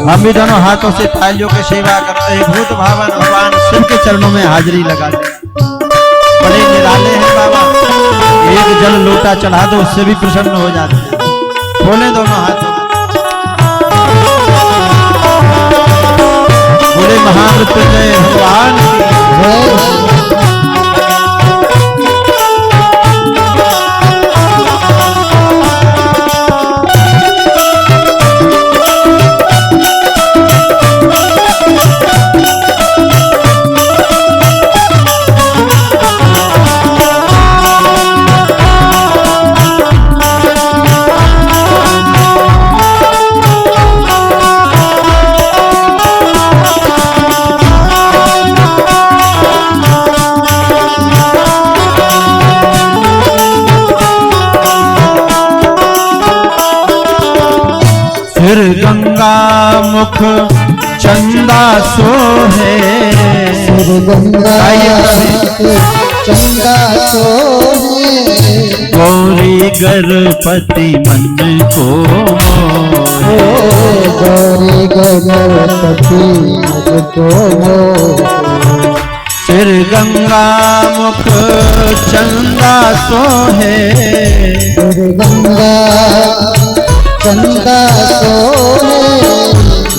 हम भी दोनों हाथों से थालियों की सेवा करते हैं, भूत भावन भगवान शिव के चरणों में हाजिरी लगाते हैं। बड़े निराले हैं बाबा, एक जल लोटा चढ़ा दो उससे भी प्रसन्न हो जाते हैं। खोले दोनों हाथों, बोले महामृत्युंजय भगवान की। फिर गंगा मुख चंदा सोहे, फिर गंगा चंदा सोहे। गौरी गणपति मन को मोहे, गौरी गणपति मन को मोहे। फिर गंगा मुख चंदा सोहे, फिर गंगा चंदा सोहे।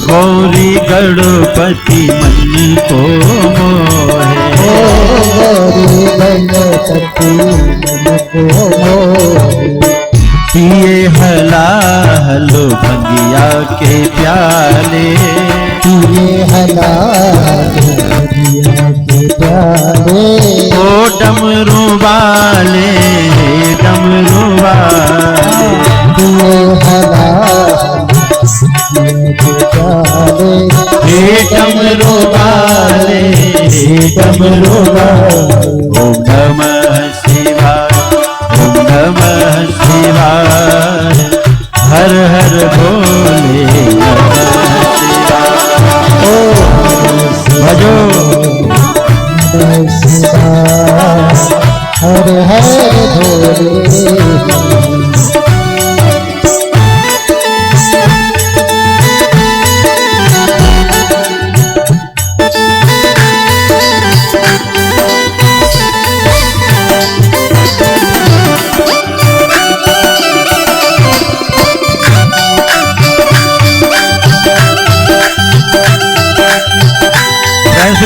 गौरी गणपति मन को मोहे। गौरी गणपति मन को मोहे। पिए हला हलो भंगिया के प्याले, पिए हला भंगिया के प्याले। ओ डमरू वाले, डमरू वाले। पिए हला भंगिया के प्याले। हे डमरू वाले, हे डमरू वाले। ओम नमः शिवाय, ओम नमः शिवाय। हर हर भोले नमः शिवाय। भजो हर हर भोले।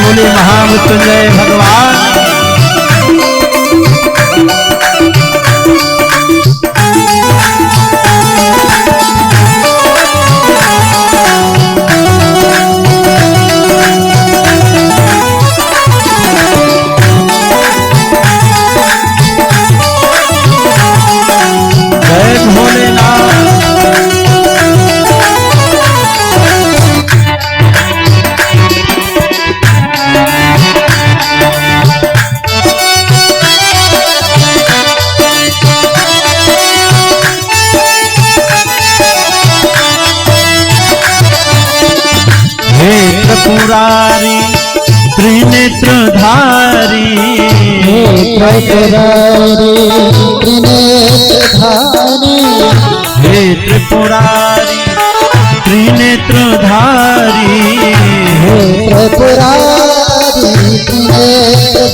बोले महामृत्युंजय भगवान। त्रिपुरारी त्रिनेत्रधारी हे त्रिपुरारी त्रिनेत्रधारी हे त्रिपुरारी त्रिनेत्रधारी हे त्रिपुरारी त्रिनेत्रधारी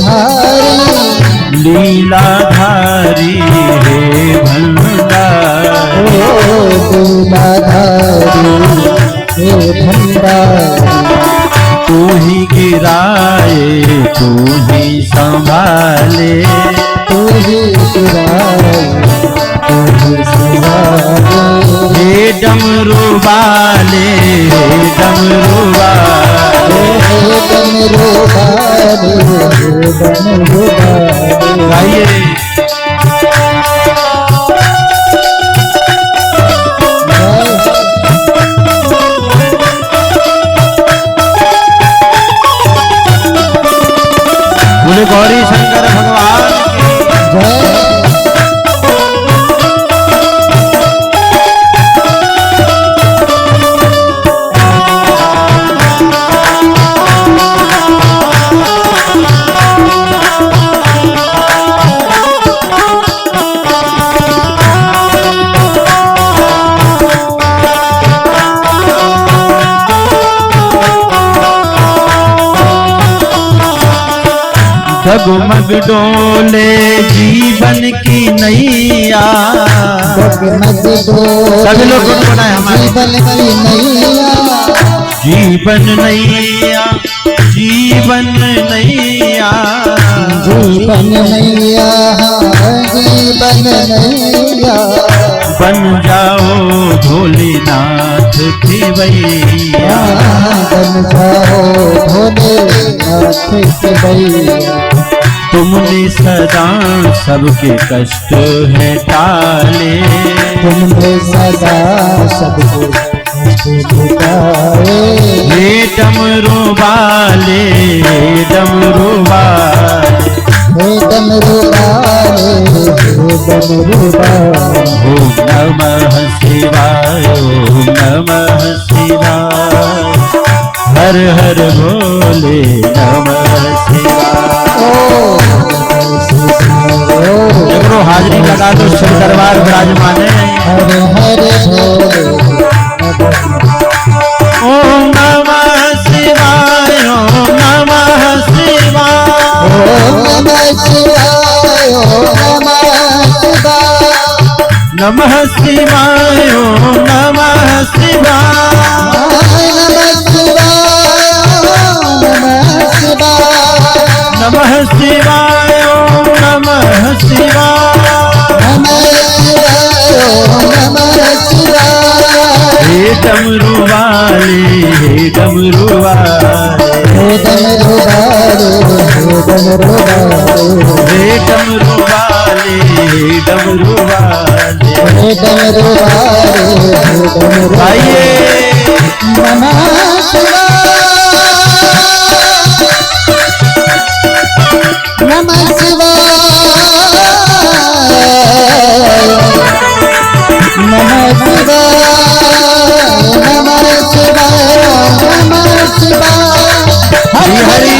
लीलाधारी हे भंडारी ओ लीलाधारी हे भंडारी तू ही गिराए तू ही संभाले तू ही गिराए तू ही संभाले हे डमरू वाले हे डमरू वाले हे डमरू वाले हे डमरू वाले गाइए बोले गौरी शंकर भगवान की जय डगमग डोले जीवन की नैया डगमग डोले सभी लोग गुनगुनाएं हमारे जीवन की नैया जीवन नैया जीवन जीवन नैया नैया जीवन नैया बन जाओ भोलेनाथ की भैया बन जाओ भोलेनाथ के भैया तुमने सदा सबके कष्ट है टाले तुमने सदा सबको बुलाए हे डमरू वाले हे डमरू वाले हे डमरू वाले हे डमरू वाले ओम नमः शिवाय ओम नमः शिवाय हर हर भोले नमः शिवाय जगरो हाजरी लगा दो शिव दरबार विराजमान है हरे हरे भोले ओम नमः शिवाय ओम नमः शिवाय ओम नमः शिवाय ओम नमः शिवाय नमः शिवाय ओम नमः शिवाय नमः शिवाय ओम नमः शिवाय नमः शिवाय हे डमरू वाले हे डमरू वाले हे डमरू वाले हे डमरू वाले हे डमरू वाले हे डमरू वाले आइए नमः शिवाय नमः शिवाय नमः शिवाय नमः शिवाय नमः शिवाय हरि हरि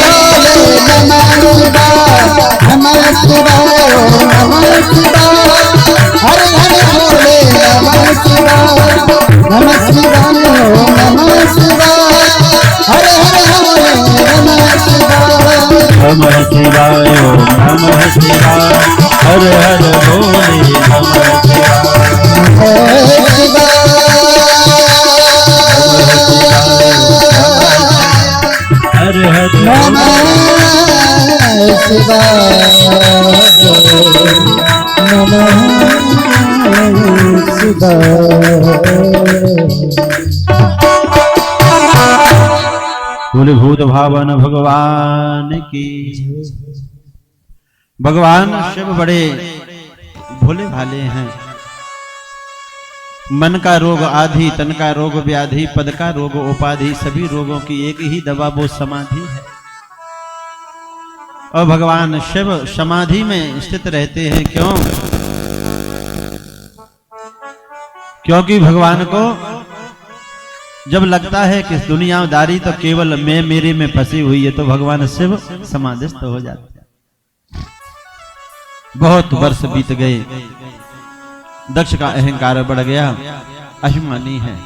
नमः शिवाय नमः शिवाय नमः शिवाय हरि हरि बोले नमः शिवाय नमः शिवाय नमः शिवाय हरि हरि बोले नमः शिवाय नमः शिवाय ओम नमः शिवाय हर हर भोले नमः शिवाय हर हर नमः शिवाय नमः शिवाय बोले भूत भावन भगवान की भगवान शिव बड़े भोले भाले हैं। मन का रोग आधि, तन का रोग व्याधि, पद का रोग उपाधि, सभी रोगों की एक ही दवा वो समाधि है। और भगवान शिव समाधि में स्थित रहते हैं। क्यों? क्योंकि भगवान को जब लगता है कि दुनियादारी तो केवल मैं मेरे में फंसी हुई है, तो भगवान शिव समाधिस्थ हो जाते हैं। बहुत वर्ष बीत गए, दक्ष का अहंकार बढ़ गया, अभिमानी है।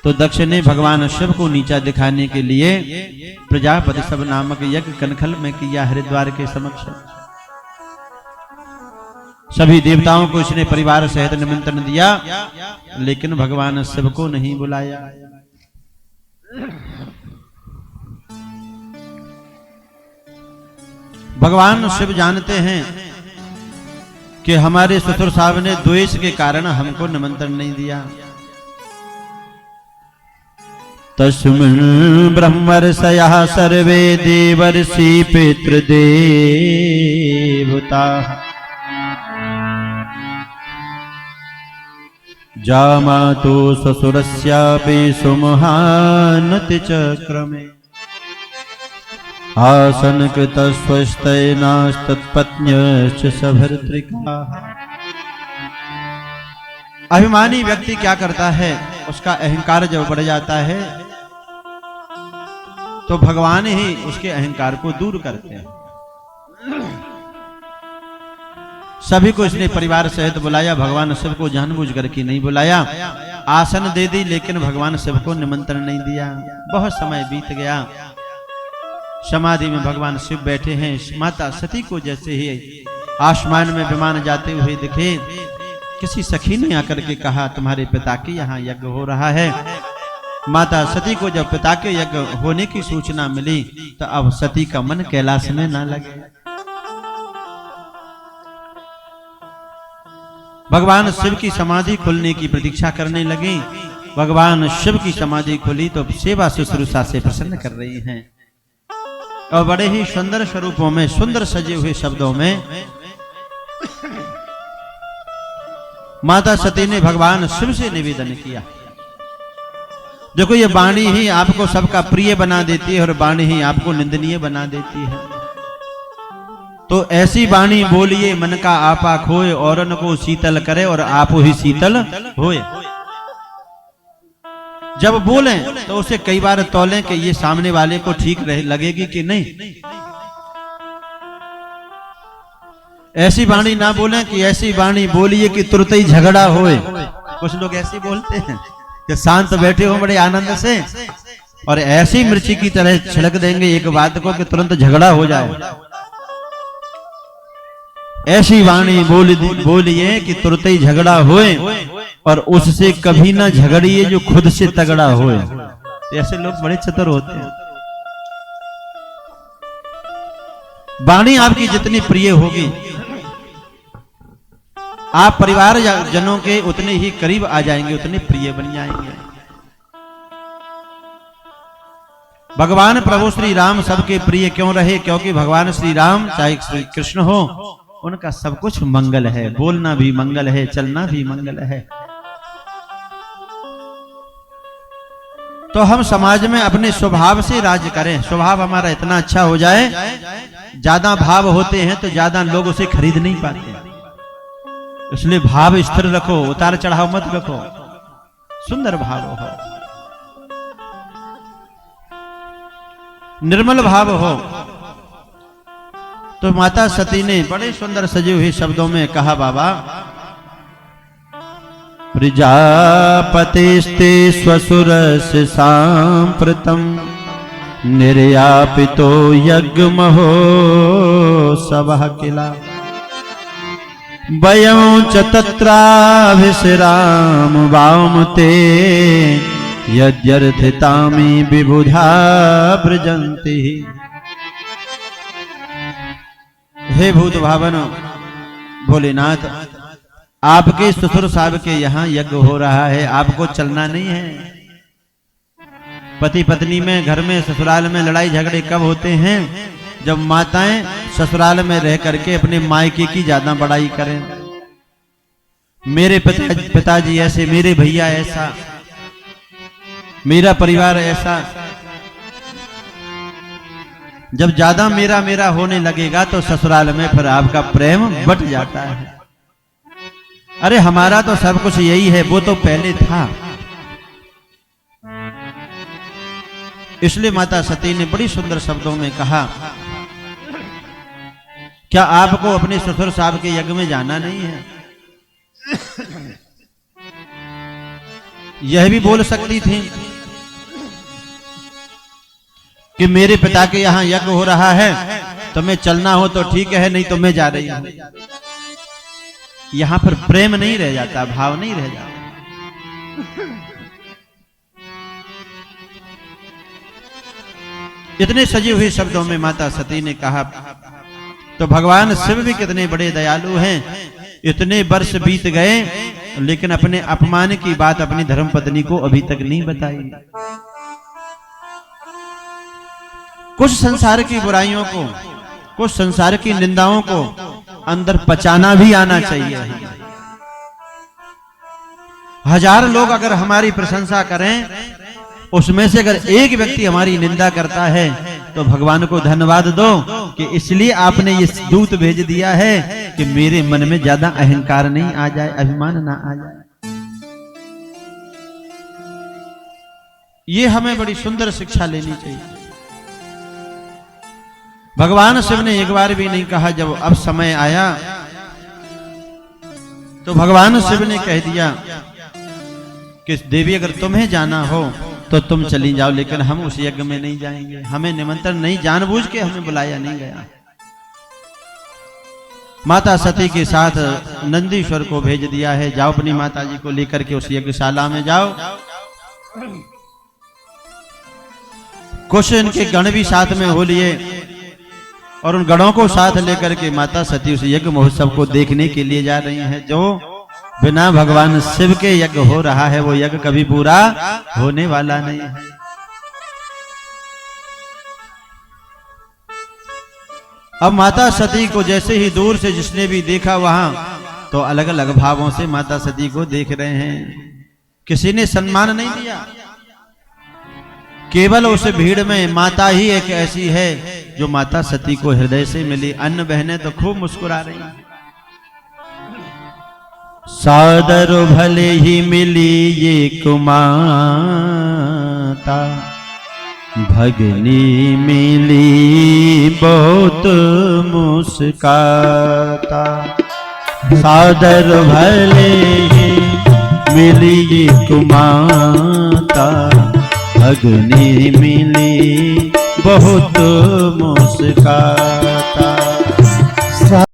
तो दक्ष ने भगवान शिव को नीचा दिखाने के लिए प्रजापति सब नामक यज्ञ कनखल में किया, हरिद्वार के समक्ष। सभी देवताओं को इसने परिवार सहित निमंत्रण दिया, लेकिन भगवान शिव को नहीं बुलाया। भगवान शिव जानते हैं कि हमारे ससुर साहब ने द्वेष के कारण हमको निमंत्रण नहीं दिया। तस्मिन् ब्रह्मर्षयः सर्वे देवर्षि पितृदेवताः जामातो ससुरस्यापि सुमहानति चक्रमे आसन कृतस्वस्तैनास्तत्पत्न्यश्च सभर्तृकाः। अभिमानी व्यक्ति क्या करता है, उसका अहंकार जब बढ़ जाता है तो भगवान ही उसके अहंकार को दूर करते हैं। सभी को इसने परिवार सहित बुलाया, भगवान शिव को जानबूझ करके नहीं बुलाया। आसन दे दी, लेकिन भगवान शिव को निमंत्रण नहीं दिया। बहुत समय बीत गया, समाधि में भगवान शिव बैठे हैं। माता सती को जैसे ही आसमान में विमान जाते हुए दिखे, किसी सखी ने आकर के कहा तुम्हारे पिता के यहाँ यज्ञ हो रहा है। माता सती को जब पिता के यज्ञ होने की सूचना मिली, तो अब सती का मन कैलाश में ना लगे। भगवान शिव की समाधि खुलने की प्रतीक्षा करने लगी। भगवान शिव की समाधि खुली तो सेवा शुश्रूषा से प्रसन्न कर रही हैं, और बड़े ही सुंदर स्वरूपों में, सुंदर सजे हुए शब्दों में माता सती ने भगवान शिव से निवेदन किया। देखो, ये वाणी ही आपको सबका प्रिय बना देती है और वाणी ही आपको निंदनीय बना देती है। तो ऐसी वाणी बोलिए मन का आपा खोए, औरन को शीतल करे और आप ही शीतल होए। जब बोलें तो उसे कई बार तौलें कि ये सामने वाले को ठीक लगेगी कि नहीं। ऐसी वाणी ना बोलें कि ऐसी वाणी बोलिए कि तुरंत ही झगड़ा होए। कुछ लोग ऐसे बोलते हैं कि शांत बैठे हो बड़े आनंद से, और ऐसी मिर्ची की तरह छिड़क देंगे एक बात को कि तुरंत झगड़ा हो जाए। ऐसी वाणी बोलिए कि तुरंत ही झगड़ा होए, और उससे कभी ना झगड़िए जो खुद से तगड़ा होए। ऐसे लोग बड़े चतुर होते हैं। वाणी आपकी जितनी प्रिय होगी, आप परिवार जनों के उतने ही करीब आ जाएंगे, उतने प्रिय बन जाएंगे। भगवान प्रभु श्री राम सबके प्रिय क्यों रहे? क्योंकि भगवान श्री राम चाहे श्री कृष्ण हो, उनका सब कुछ मंगल है। बोलना भी मंगल है, चलना भी मंगल है। तो हम समाज में अपने स्वभाव से राज करें। स्वभाव हमारा इतना अच्छा हो जाए, ज्यादा भाव होते हैं तो ज्यादा लोग उसे खरीद नहीं पाते। इसलिए भाव स्थिर रखो, उतार चढ़ाव मत रखो, सुंदर भाव हो, निर्मल भाव हो। तो माता सती ने बड़े सुंदर सजे हुए शब्दों में कहा, बाबा प्रजापतिस्ते स्वसुरस्य सांप्रतम निर्यापितो यज्ञमहोत्सवः किला वयं च तत्राभिसराम वामते यद्यर्थितामि विबुधा व्रजन्ति। हे भूत भावन भोलेनाथ, आपके ससुर साहब के यहाँ यज्ञ हो रहा है, आपको चलना नहीं है। पति पत्नी में, घर में, ससुराल में लड़ाई झगड़े कब होते हैं? जब माताएं ससुराल में रह करके अपने मायके की ज्यादा बड़ाई करें। मेरे पिताजी ऐसे, मेरे भैया ऐसा, मेरा परिवार ऐसा। जब ज्यादा मेरा मेरा होने लगेगा तो ससुराल में फिर आपका प्रेम बट जाता है। अरे हमारा तो सब कुछ यही है, वो तो पहले था। इसलिए माता सती ने बड़ी सुंदर शब्दों में कहा, क्या आपको अपने ससुर साहब के यज्ञ में जाना नहीं है? यह भी बोल सकती थी कि मेरे पिता के यहां यज्ञ हो रहा है, तुम्हें चलना हो तो ठीक है, नहीं तो मैं जा रही हूं। यहां पर प्रेम नहीं रह जाता, भाव नहीं रह जाता। इतने सजे हुए शब्दों में माता सती ने कहा, तो भगवान शिव भी कितने बड़े दयालु हैं। इतने वर्ष बीत गए लेकिन अपने अपमान की बात अपनी धर्मपत्नी को अभी तक नहीं बताई। कुछ संसार की बुराइयों को, कुछ संसार की निंदाओं को अंदर पचाना भी आना चाहिए। हजार लोग अगर हमारी प्रशंसा करें, उसमें से अगर एक व्यक्ति हमारी निंदा करता है तो भगवान को धन्यवाद दो कि इसलिए आपने ये दूत भेज दिया है कि मेरे मन में ज्यादा अहंकार नहीं आ जाए, अभिमान ना आ जाए। ये हमें बड़ी सुंदर शिक्षा लेनी चाहिए। भगवान शिव ने एक बार भी नहीं कहा, जब अब समय आया तो भगवान शिव ने कह दिया कि देवी अगर तुम्हें जाना हो तो तुम चली जाओ, लेकिन हम उस यज्ञ में नहीं जाएंगे। हमें निमंत्रण नहीं, जानबूझ के हमें बुलाया नहीं गया। माता सती के साथ नंदीश्वर को भेज दिया है, जाओ अपनी माता जी को लेकर के उस यज्ञशाला में जाओ। कुछ इनके गण भी साथ में हो लिए और उन गणों को साथ लेकर के माता सती उस यज्ञ महोत्सव को देखने के लिए जा रही हैं। जो बिना भगवान शिव के यज्ञ हो रहा है वो यज्ञ कभी पूरा होने वाला नहीं है। अब माता सती को जैसे ही दूर से जिसने भी देखा वहां तो अलग अलग भावों से माता सती को देख रहे हैं। किसी ने सम्मान नहीं दिया, केवल उस भीड़ में माता ही एक ऐसी है जो माता सती को हृदय से मिली। अन्य बहनें तो खूब मुस्कुरा रही। सादर भले ही मिली ये कुमाता, भगनी मिली बहुत मुस्काता। सादर भले ही मिली ये कुमाता, भगनी मिली बहुत मुस्काता।